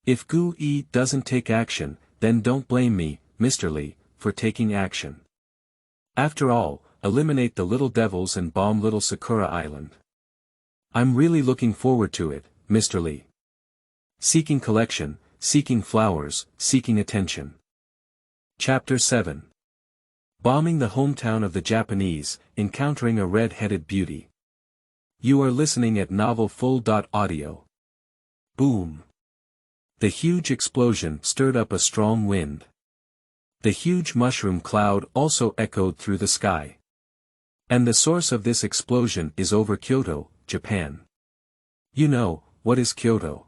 If Gu doesn't take action, then don't blame me, Mr. Li, for taking action. After all, eliminate the little devils and bomb little Sakura Island. I'm really looking forward to it, Mr. Li. Seeking collection, seeking flowers, seeking attention. Chapter 7. Bombing the hometown of the Japanese, encountering a red-headed beauty. You are listening at Novel Full.Audio. Boom. The huge explosion stirred up a strong wind. The huge mushroom cloud also echoed through the sky. And the source of this explosion is over Kyoto, Japan. You know, what is Kyoto?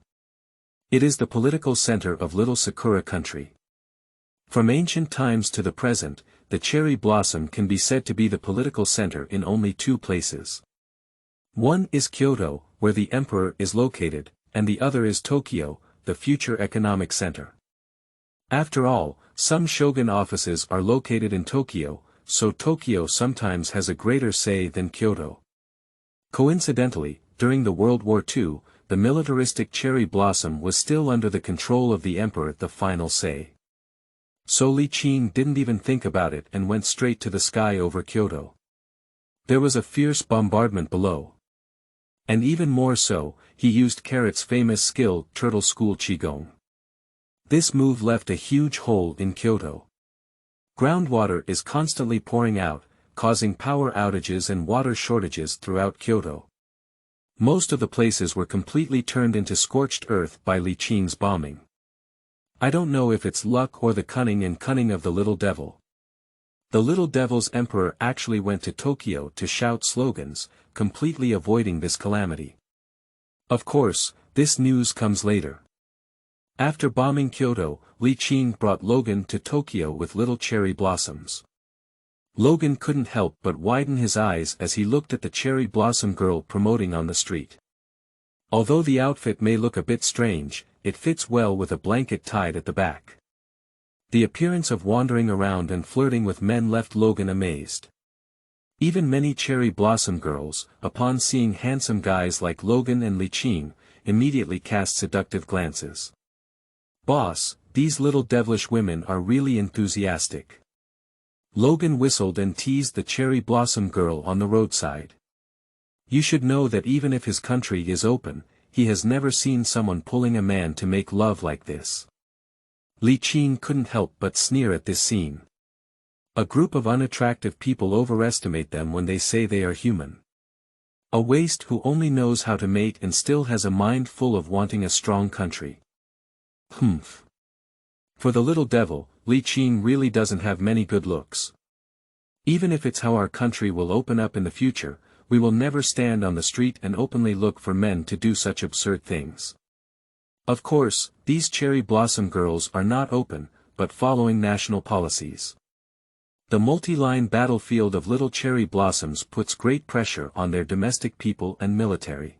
It is the political center of Little Sakura country. From ancient times to the present, the cherry blossom can be said to be the political center in only two places. One is Kyoto, where the emperor is located, and the other is Tokyo, the future economic center. After all, some shogun offices are located in Tokyo, so Tokyo sometimes has a greater say than Kyoto. Coincidentally, during the World War II, the militaristic cherry blossom was still under the control of the emperor, the final say. So Li Qing didn't even think about it and went straight to the sky over Kyoto. There was a fierce bombardment below. And even more so, he used Carrot's famous skill, Turtle School Qigong. This move left a huge hole in Kyoto. Groundwater is constantly pouring out, causing power outages and water shortages throughout Kyoto. Most of the places were completely turned into scorched earth by Li Qing's bombing. I don't know if it's luck or the cunning of the little devil. The little devil's emperor actually went to Tokyo to shout slogans, completely avoiding this calamity. Of course, this news comes later. After bombing Kyoto, Li Qing brought Logan to Tokyo with little cherry blossoms. Logan couldn't help but widen his eyes as he looked at the cherry blossom girl promoting on the street. Although the outfit may look a bit strange, it fits well with a blanket tied at the back. The appearance of wandering around and flirting with men left Logan amazed. Even many cherry blossom girls, upon seeing handsome guys like Logan and Li Qing, immediately cast seductive glances. "Boss, these little devilish women are really enthusiastic." Logan whistled and teased the cherry blossom girl on the roadside. You should know that even if his country is open, he has never seen someone pulling a man to make love like this. Li Qing couldn't help but sneer at this scene. A group of unattractive people overestimate them when they say they are human. A waste who only knows how to mate and still has a mind full of wanting a strong country. Humph. For the little devil, Li Qing really doesn't have many good looks. Even if it's how our country will open up in the future, we will never stand on the street and openly look for men to do such absurd things. Of course, these cherry blossom girls are not open, but following national policies. The multi-line battlefield of little cherry blossoms puts great pressure on their domestic people and military.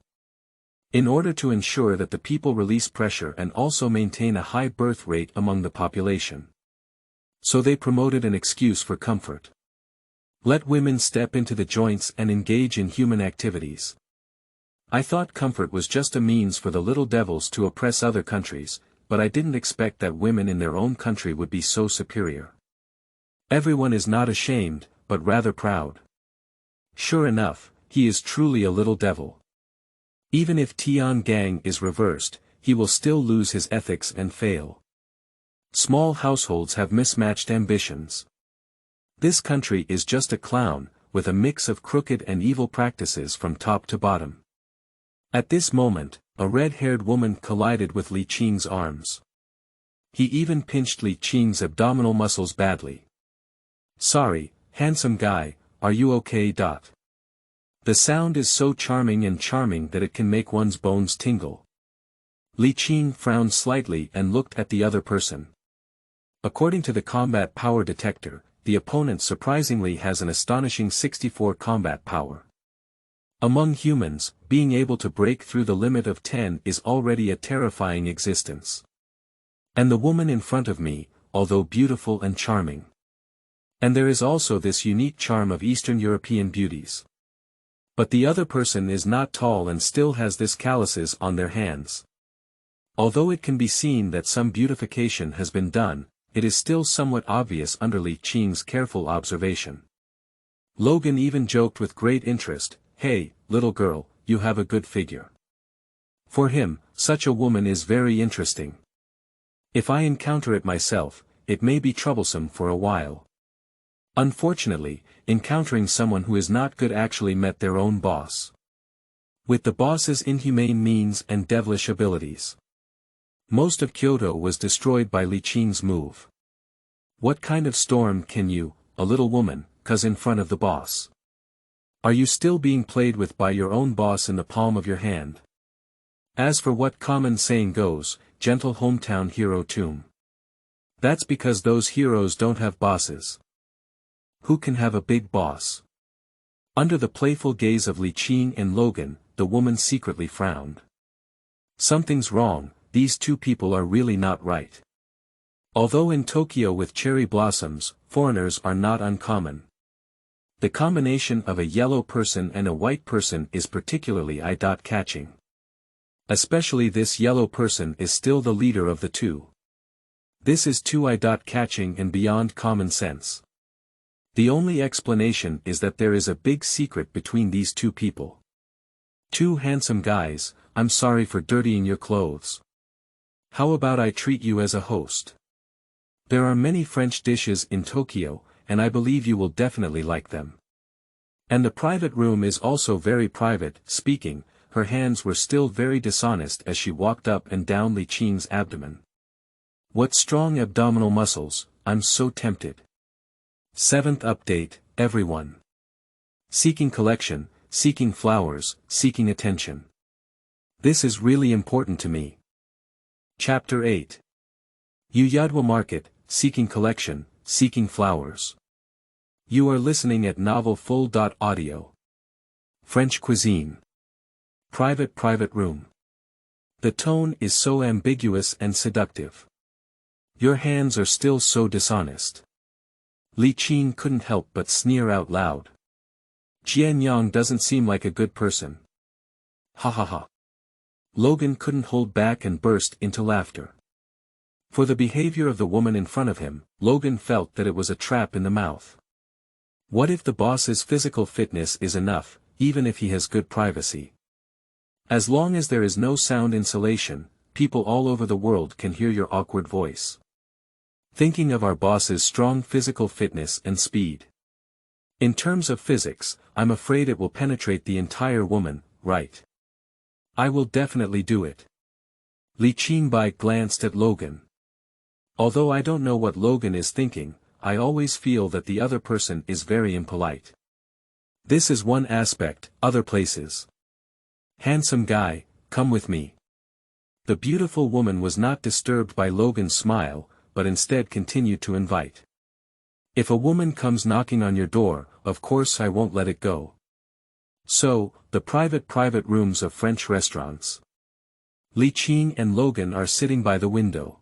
In order to ensure that the people release pressure and also maintain a high birth rate among the population. So they promoted an excuse for comfort. Let women step into the joints and engage in human activities. I thought comfort was just a means for the little devils to oppress other countries, but I didn't expect that women in their own country would be so superior. Everyone is not ashamed, but rather proud. Sure enough, he is truly a little devil. Even if Tian Gang is reversed, he will still lose his ethics and fail. Small households have mismatched ambitions. This country is just a clown, with a mix of crooked and evil practices from top to bottom. At this moment, a red-haired woman collided with Li Qing's arms. He even pinched Li Qing's abdominal muscles badly. "Sorry, handsome guy, are you okay?" The sound is so charming that it can make one's bones tingle. Li Qing frowned slightly and looked at the other person. According to the combat power detector, the opponent surprisingly has an astonishing 64 combat power. Among humans, being able to break through the limit of 10 is already a terrifying existence. And the woman in front of me, although beautiful and charming. And there is also this unique charm of Eastern European beauties. But the other person is not tall and still has this calluses on their hands. Although it can be seen that some beautification has been done, it is still somewhat obvious under Li Qing's careful observation. Logan even joked with great interest, "Hey, little girl, you have a good figure." For him, such a woman is very interesting. If I encounter it myself, it may be troublesome for a while. Unfortunately, encountering someone who is not good actually met their own boss. With the boss's inhumane means and devilish abilities. Most of Kyoto was destroyed by Li Qing's move. What kind of storm can you, a little woman, cause in front of the boss? Are you still being played with by your own boss in the palm of your hand? As for what common saying goes, gentle hometown hero tomb. That's because those heroes don't have bosses. Who can have a big boss? Under the playful gaze of Li Qing and Logan, the woman secretly frowned. Something's wrong, these two people are really not right. Although in Tokyo with cherry blossoms, foreigners are not uncommon. The combination of a yellow person and a white person is particularly eye-catching. Especially this yellow person is still the leader of the two. This is too eye-catching and beyond common sense. The only explanation is that there is a big secret between these two people. Two handsome guys, I'm sorry for dirtying your clothes. How about I treat you as a host? There are many French dishes in Tokyo, and I believe you will definitely like them. And the private room is also very private. Speaking, her hands were still very dishonest as she walked up and down Li Qing's abdomen. What strong abdominal muscles, I'm so tempted. 7th update, everyone. Seeking collection, seeking flowers, seeking attention. This is really important to me. Chapter 8. Yaduo Market, seeking collection, seeking flowers. You are listening at Novel Full.Audio. French cuisine. Private room. The tone is so ambiguous and seductive. Your hands are still so dishonest. Li Qing couldn't help but sneer out loud. Jianyang doesn't seem like a good person. Ha ha ha. Logan couldn't hold back and burst into laughter. For the behavior of the woman in front of him, Logan felt that it was a trap in the mouth. What if the boss's physical fitness is enough, even if he has good privacy? As long as there is no sound insulation, people all over the world can hear your awkward voice. Thinking of our boss's strong physical fitness and speed. In terms of physics, I'm afraid it will penetrate the entire woman, right? I will definitely do it. Li Qing glanced at Logan. Although I don't know what Logan is thinking, I always feel that the other person is very impolite. This is one aspect, other places. Handsome guy, come with me. The beautiful woman was not disturbed by Logan's smile, but instead continued to invite. If a woman comes knocking on your door, of course I won't let it go. So, the private rooms of French restaurants. Li Qing and Logan are sitting by the window.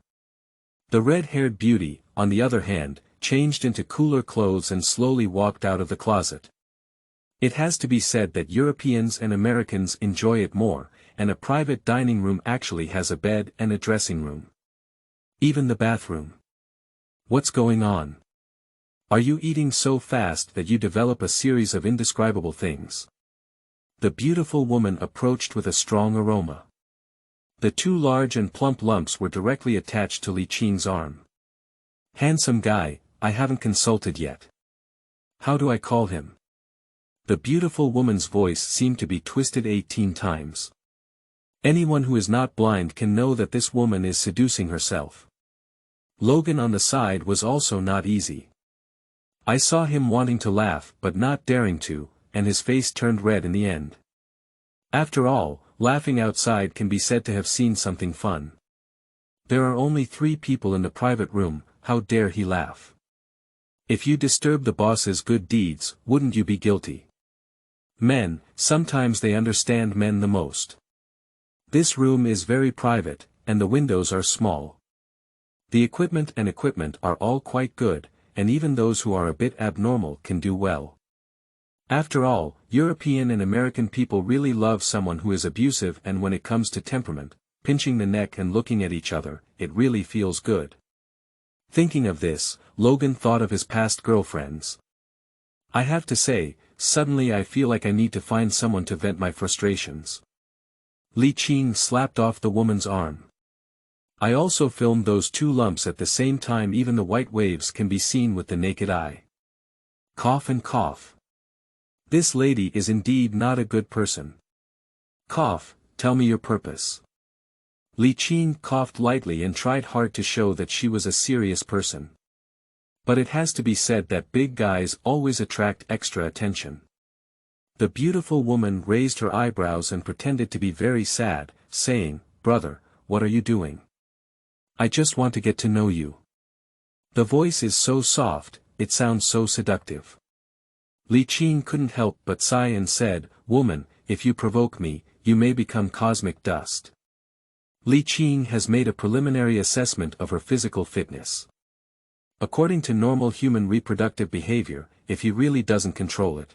The red-haired beauty, on the other hand, changed into cooler clothes and slowly walked out of the closet. It has to be said that Europeans and Americans enjoy it more, and a private dining room actually has a bed and a dressing room. Even the bathroom. What's going on? Are you eating so fast that you develop a series of indescribable things? The beautiful woman approached with a strong aroma. The two large and plump lumps were directly attached to Li Qing's arm. Handsome guy, I haven't consulted yet. How do I call him? The beautiful woman's voice seemed to be twisted 18 times. Anyone who is not blind can know that this woman is seducing herself. Logan on the side was also not easy. I saw him wanting to laugh but not daring to, and his face turned red in the end. After all, laughing outside can be said to have seen something fun. There are only 3 people in the private room, how dare he laugh? If you disturb the boss's good deeds, wouldn't you be guilty? Men, sometimes they understand men the most. This room is very private, and the windows are small. The equipment are all quite good, and even those who are a bit abnormal can do well. After all, European and American people really love someone who is abusive, and when it comes to temperament, pinching the neck and looking at each other, it really feels good. Thinking of this, Logan thought of his past girlfriends. I have to say, suddenly I feel like I need to find someone to vent my frustrations. Li Qing slapped off the woman's arm. I also filmed those 2 lumps at the same time, even the white waves can be seen with the naked eye. Cough and cough. This lady is indeed not a good person. Cough, tell me your purpose. Li Qing coughed lightly and tried hard to show that she was a serious person. But it has to be said that big guys always attract extra attention. The beautiful woman raised her eyebrows and pretended to be very sad, saying, "Brother, what are you doing? I just want to get to know you." The voice is so soft, it sounds so seductive. Li Qing couldn't help but sigh and said, "Woman, if you provoke me, you may become cosmic dust." Li Qing has made a preliminary assessment of her physical fitness. According to normal human reproductive behavior, if he really doesn't control it,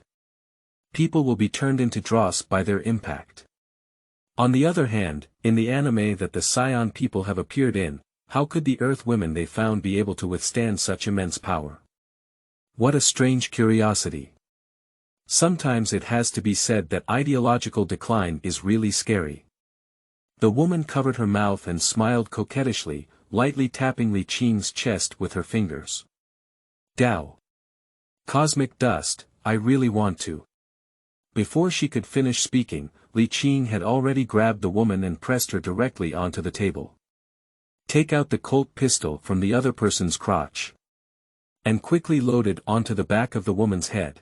people will be turned into dross by their impact. On the other hand, in the anime that the Saiyan people have appeared in, how could the Earth women they found be able to withstand such immense power? What a strange curiosity. Sometimes it has to be said that ideological decline is really scary. The woman covered her mouth and smiled coquettishly, lightly tapping Li Qing's chest with her fingers. Dao. Cosmic dust, I really want to. Before she could finish speaking, Li Qing had already grabbed the woman and pressed her directly onto the table. Take out the Colt pistol from the other person's crotch. and quickly loaded onto the back of the woman's head.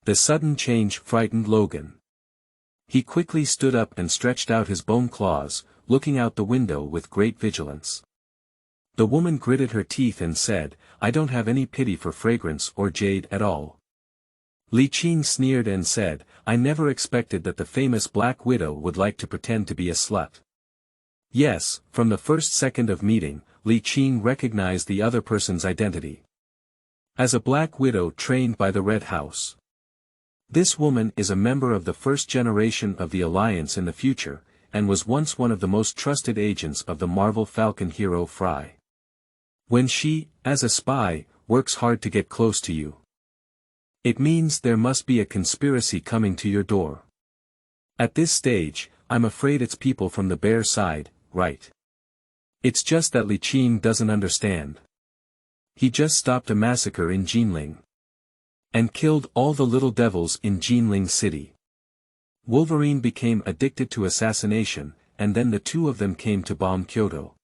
The sudden change frightened Logan. He quickly stood up and stretched out his bone claws, looking out the window with great vigilance. The woman gritted her teeth and said, "I don't have any pity for fragrance or jade at all." Li Qing sneered and said, "I never expected that the famous Black Widow would like to pretend to be a slut." Yes, from the first second of meeting, Li Qing recognized the other person's identity as a Black Widow trained by the Red House. This woman is a member of the first generation of the Alliance in the future, and was once one of the most trusted agents of the Marvel Falcon hero Fry. When she, as a spy, works hard to get close to you, it means there must be a conspiracy coming to your door. At this stage, I'm afraid it's people from the bear side, right? It's just that Li Qing doesn't understand. He just stopped a massacre in Jinling and killed all the little devils in Jinling City. Wolverine became addicted to assassination, and then the two of them came to bomb Kyoto.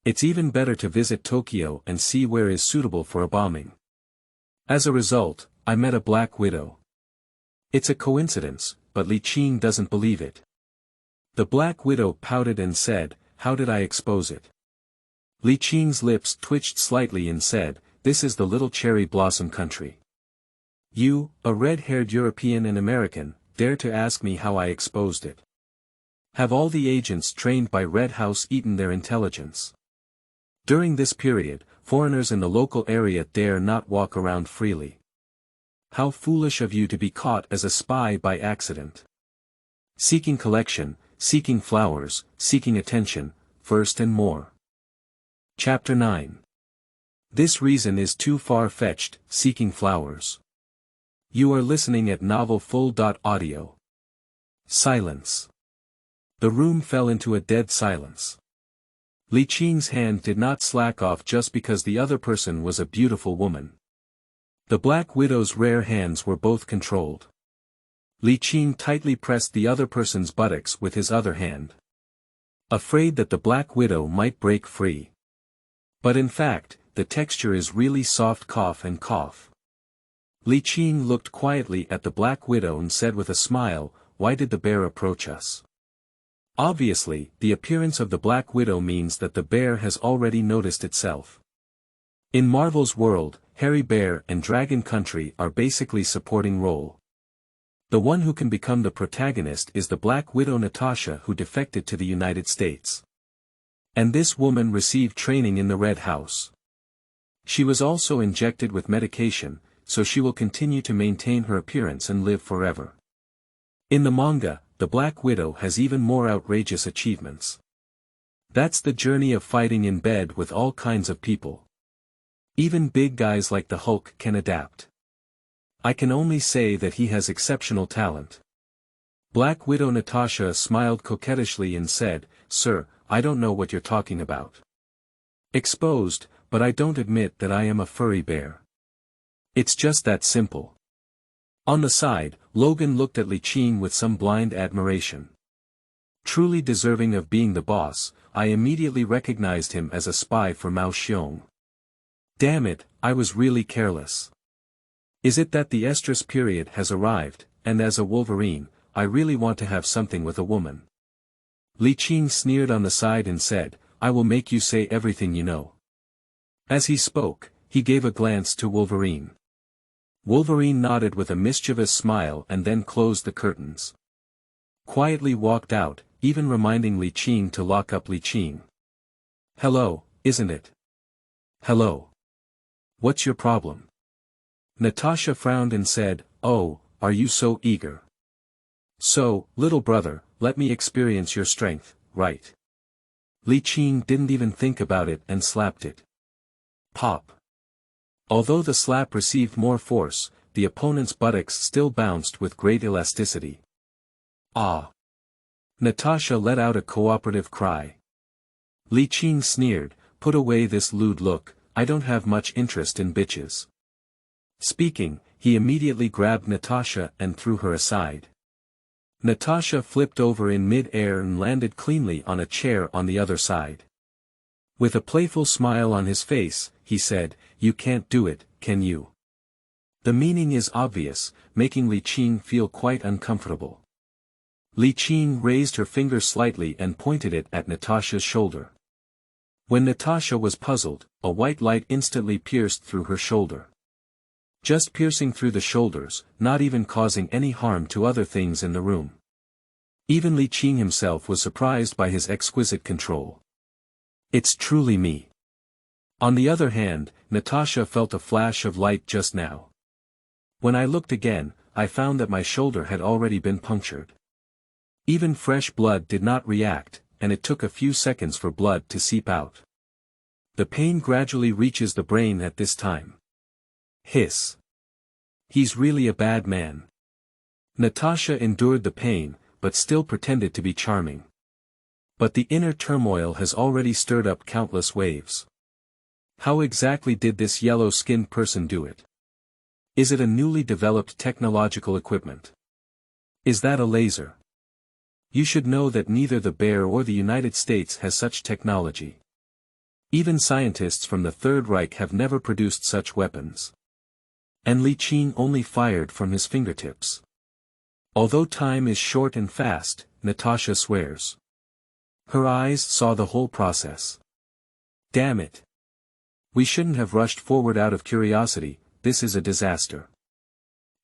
It's even better to visit Tokyo and see where is suitable for a bombing. As a result, I met a Black Widow. It's a coincidence, but Li Qing doesn't believe it. The Black Widow pouted and said, "How did I expose it?" Li Qing's lips twitched slightly and said, "This is the little cherry blossom country. You, a red-haired European and American, dare to ask me how I exposed it? Have all the agents trained by Red House eaten their intelligence? During this period, foreigners in the local area dare not walk around freely. How foolish of you to be caught as a spy by accident. Seeking collection, seeking flowers, seeking attention, first and more." Chapter 9. This reason is too far-fetched, seeking flowers. You are listening at novelfull.audio. Silence. The room fell into a dead silence. Li Qing's hand did not slack off just because the other person was a beautiful woman. The Black Widow's rare hands were both controlled. Li Qing tightly pressed the other person's buttocks with his other hand, afraid that the Black Widow might break free. But in fact, the texture is really soft. Cough and cough. Li Qing looked quietly at the Black Widow and said with a smile, "Why did the bear approach us?" Obviously, the appearance of the Black Widow means that the bear has already noticed itself. In Marvel's world, Hairy Bear and Dragon Country are basically supporting role. The one who can become the protagonist is the Black Widow Natasha, who defected to the United States. And this woman received training in the Red House. She was also injected with medication, so she will continue to maintain her appearance and live forever. In the manga, the Black Widow has even more outrageous achievements. That's the journey of fighting in bed with all kinds of people. Even big guys like the Hulk can adapt. I can only say that he has exceptional talent. Black Widow Natasha smiled coquettishly and said, "Sir, I don't know what you're talking about. Exposed, but I don't admit that I am a furry bear. It's just that simple." On the side, Logan looked at Li Qing with some blind admiration. Truly deserving of being the boss, I immediately recognized him as a spy for Mao Xiong. Damn it, I was really careless. Is it that the estrus period has arrived, and as a Wolverine, I really want to have something with a woman? Li Qing sneered on the side and said, "I will make you say everything you know." As he spoke, he gave a glance to Wolverine. Wolverine nodded with a mischievous smile and then closed the curtains. Quietly walked out, even reminding Li Qing to lock up Li Qing. "Hello, isn't it? Hello. What's your problem?" Natasha frowned and said, "Oh, are you so eager? So, little brother, let me experience your strength, right?" Li Qing didn't even think about it and slapped it. Pop. Although the slap received more force, the opponent's buttocks still bounced with great elasticity. Ah! Natasha let out a cooperative cry. Li Qing sneered, "Put away this lewd look, I don't have much interest in bitches." Speaking, he immediately grabbed Natasha and threw her aside. Natasha flipped over in mid-air and landed cleanly on a chair on the other side. With a playful smile on his face, he said, you can't do it, can you? The meaning is obvious, making Li Qing feel quite uncomfortable. Li Qing raised her finger slightly and pointed it at Natasha's shoulder. When Natasha was puzzled, a white light instantly pierced through her shoulder. Just piercing through the shoulders, not even causing any harm to other things in the room. Even Li Qing himself was surprised by his exquisite control. It's truly me. On the other hand, Natasha felt a flash of light just now. When I looked again, I found that my shoulder had already been punctured. Even fresh blood did not react, and it took a few seconds for blood to seep out. The pain gradually reaches the brain at this time. Hiss. He's really a bad man. Natasha endured the pain, but still pretended to be charming. But the inner turmoil has already stirred up countless waves. How exactly did this yellow-skinned person do it? Is it a newly developed technological equipment? Is that a laser? You should know that neither the Bear or the United States has such technology. Even scientists from the Third Reich have never produced such weapons. And Li Qing only fired from his fingertips. Although time is short and fast, Natasha swears. Her eyes saw the whole process. Damn it. We shouldn't have rushed forward out of curiosity, this is a disaster.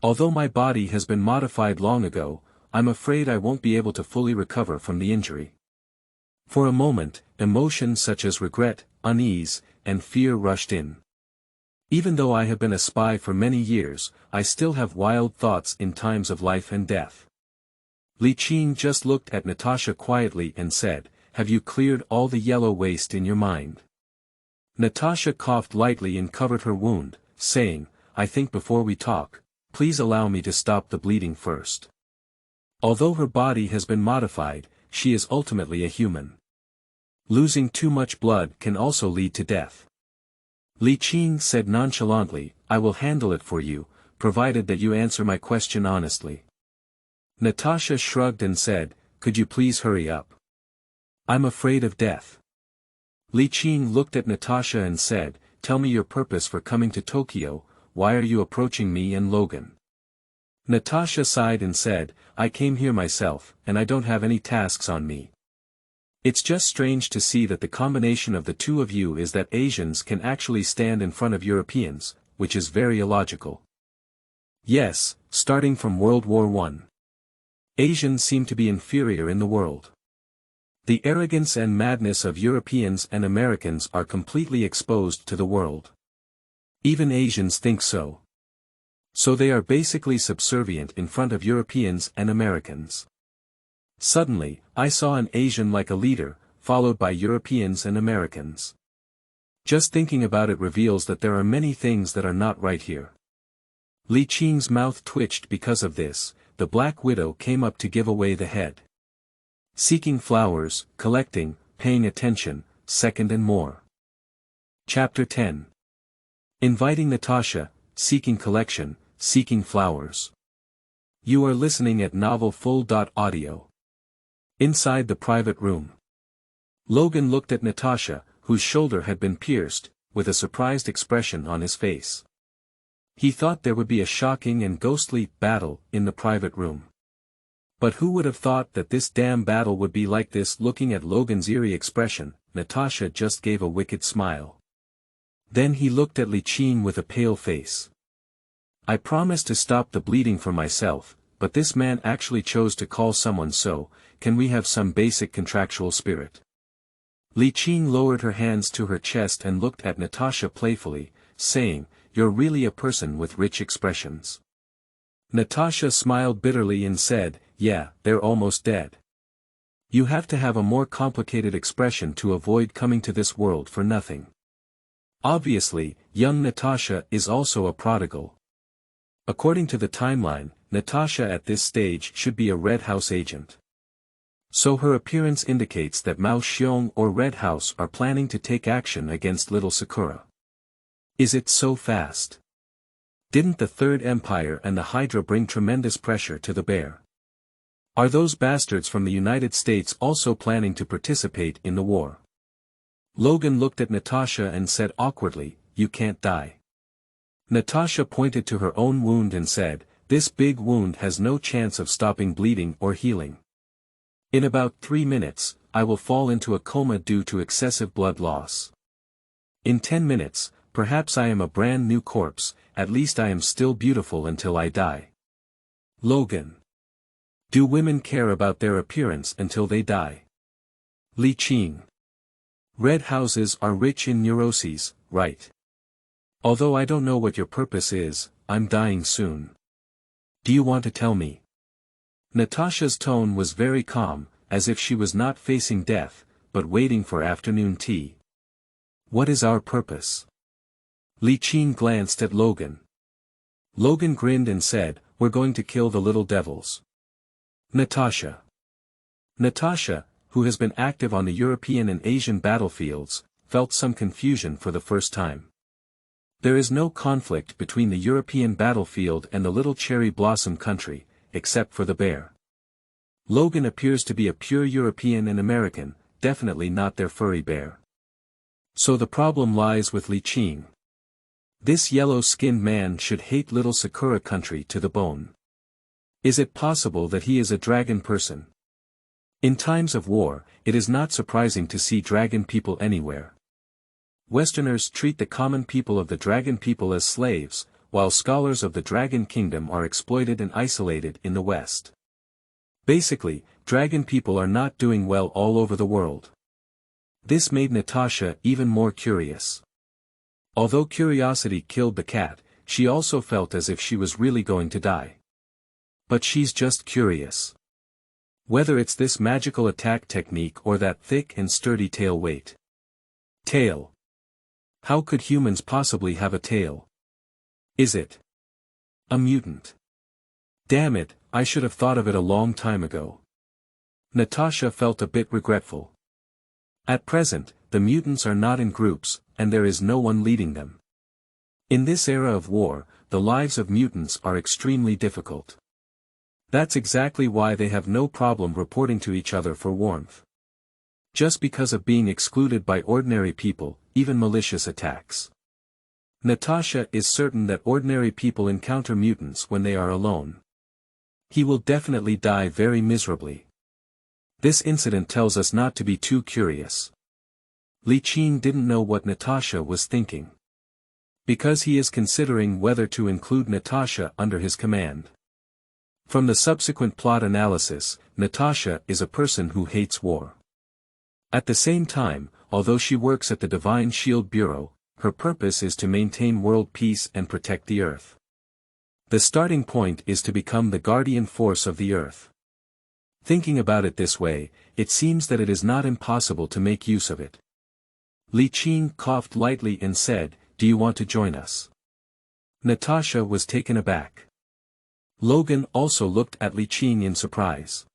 Although my body has been modified long ago, I'm afraid I won't be able to fully recover from the injury. For a moment, emotions such as regret, unease, and fear rushed in. Even though I have been a spy for many years, I still have wild thoughts in times of life and death. Li Qing just looked at Natasha quietly and said, have you cleared all the yellow waste in your mind? Natasha coughed lightly and covered her wound, saying, I think before we talk, please allow me to stop the bleeding first. Although her body has been modified, she is ultimately a human. Losing too much blood can also lead to death. Li Qing said nonchalantly, I will handle it for you, provided that you answer my question honestly. Natasha shrugged and said, could you please hurry up? I'm afraid of death. Li Qing looked at Natasha and said, tell me your purpose for coming to Tokyo, why are you approaching me and Logan? Natasha sighed and said, I came here myself, and I don't have any tasks on me. It's just strange to see that the combination of the two of you is that Asians can actually stand in front of Europeans, which is very illogical. Yes, starting from World War I. Asians seem to be inferior in the world. The arrogance and madness of Europeans and Americans are completely exposed to the world. Even Asians think so. So they are basically subservient in front of Europeans and Americans. Suddenly, I saw an Asian like a leader, followed by Europeans and Americans. Just thinking about it reveals that there are many things that are not right here. Li Qing's mouth twitched because of this. The Black Widow came up to give away the head. Seeking flowers, collecting, paying attention, second and more. Chapter 10. Inviting Natasha, seeking collection, seeking flowers. You are listening at novelfull.audio. Inside the private room. Logan looked at Natasha, whose shoulder had been pierced, with a surprised expression on his face. He thought there would be a shocking and ghostly battle in the private room. But who would have thought that this damn battle would be like this? Looking at Logan's eerie expression, Natasha just gave a wicked smile. Then he looked at Li Qing with a pale face. I promised to stop the bleeding for myself, but this man actually chose to call someone so, can we have some basic contractual spirit? Li Qing lowered her hands to her chest and looked at Natasha playfully, saying, you're really a person with rich expressions. Natasha smiled bitterly and said, yeah, they're almost dead. You have to have a more complicated expression to avoid coming to this world for nothing. Obviously, young Natasha is also a prodigal. According to the timeline, Natasha at this stage should be a Red House agent. So her appearance indicates that Mao Xiong or Red House are planning to take action against Little Sakura. Is it so fast? Didn't the Third Empire and the Hydra bring tremendous pressure to the Bear? Are those bastards from the United States also planning to participate in the war? Logan looked at Natasha and said awkwardly, you can't die. Natasha pointed to her own wound and said, this big wound has no chance of stopping bleeding or healing. In about 3 minutes, I will fall into a coma due to excessive blood loss. In 10 minutes, perhaps I am a brand new corpse, at least I am still beautiful until I die. Logan. Do women care about their appearance until they die? Li Qing. Red houses are rich in neuroses, right? Although I don't know what your purpose is, I'm dying soon. Do you want to tell me? Natasha's tone was very calm, as if she was not facing death, but waiting for afternoon tea. What is our purpose? Li Qing glanced at Logan. Logan grinned and said, we're going to kill the little devils. Natasha. Natasha, who has been active on the European and Asian battlefields, felt some confusion for the first time. There is no conflict between the European battlefield and the little cherry blossom country, except for the bear. Logan appears to be a pure European and American, definitely not their furry bear. So the problem lies with Li Qing. This yellow-skinned man should hate little Sakura country to the bone. Is it possible that he is a dragon person? In times of war, it is not surprising to see dragon people anywhere. Westerners treat the common people of the dragon people as slaves, while scholars of the dragon kingdom are exploited and isolated in the West. Basically, dragon people are not doing well all over the world. This made Natasha even more curious. Although curiosity killed the cat, she also felt as if she was really going to die. But she's just curious. Whether it's this magical attack technique or that thick and sturdy tail weight. Tail. How could humans possibly have a tail? Is it a mutant? Damn it, I should have thought of it a long time ago. Natasha felt a bit regretful. At present, the mutants are not in groups, and there is no one leading them. In this era of war, the lives of mutants are extremely difficult. That's exactly why they have no problem reporting to each other for warmth. Just because of being excluded by ordinary people, even malicious attacks. Natasha is certain that ordinary people encounter mutants when they are alone. He will definitely die very miserably. This incident tells us not to be too curious. Li Qing didn't know what Natasha was thinking. Because he is considering whether to include Natasha under his command. From the subsequent plot analysis, Natasha is a person who hates war. At the same time, although she works at the Divine Shield Bureau, her purpose is to maintain world peace and protect the Earth. The starting point is to become the guardian force of the Earth. Thinking about it this way, it seems that it is not impossible to make use of it. Li Qing coughed lightly and said, do you want to join us? Natasha was taken aback. Logan also looked at Li Qing in surprise.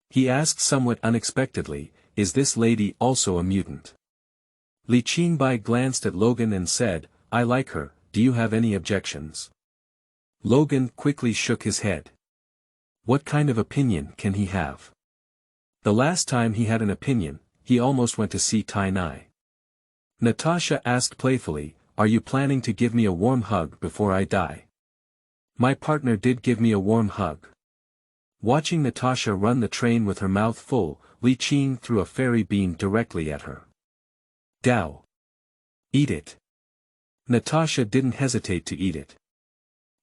He asked somewhat unexpectedly, is this lady also a mutant? Li Qing glanced at Logan and said, I like her, do you have any objections? Logan quickly shook his head. What kind of opinion can he have? The last time he had an opinion, he almost went to see Tai Nai. Natasha asked playfully, are you planning to give me a warm hug before I die? My partner did give me a warm hug. Watching Natasha run the train with her mouth full, Li Qing threw a fairy bean directly at her. Dao. Eat it. Natasha didn't hesitate to eat it.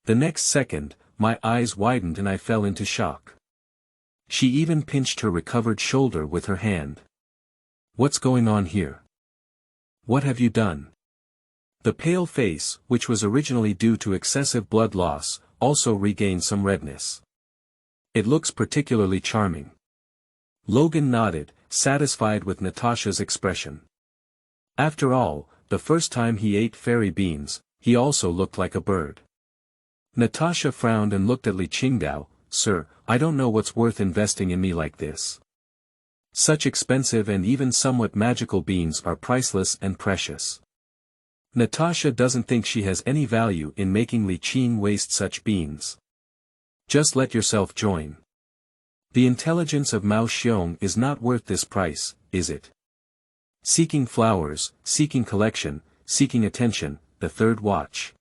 The next second, my eyes widened and I fell into shock. She even pinched her recovered shoulder with her hand. What's going on here? What have you done? The pale face, which was originally due to excessive blood loss, also regained some redness. It looks particularly charming. Logan nodded, satisfied with Natasha's expression. After all, the first time he ate fairy beans, he also looked like a bird. Natasha frowned and looked at Li Qing. Sir, I don't know what's worth investing in me like this. Such expensive and even somewhat magical beans are priceless and precious. Natasha doesn't think she has any value in making Li Qing waste such beans. Just let yourself join. The intelligence of Mao Xiong is not worth this price, is it? Seeking flowers, seeking collection, seeking attention, the third watch.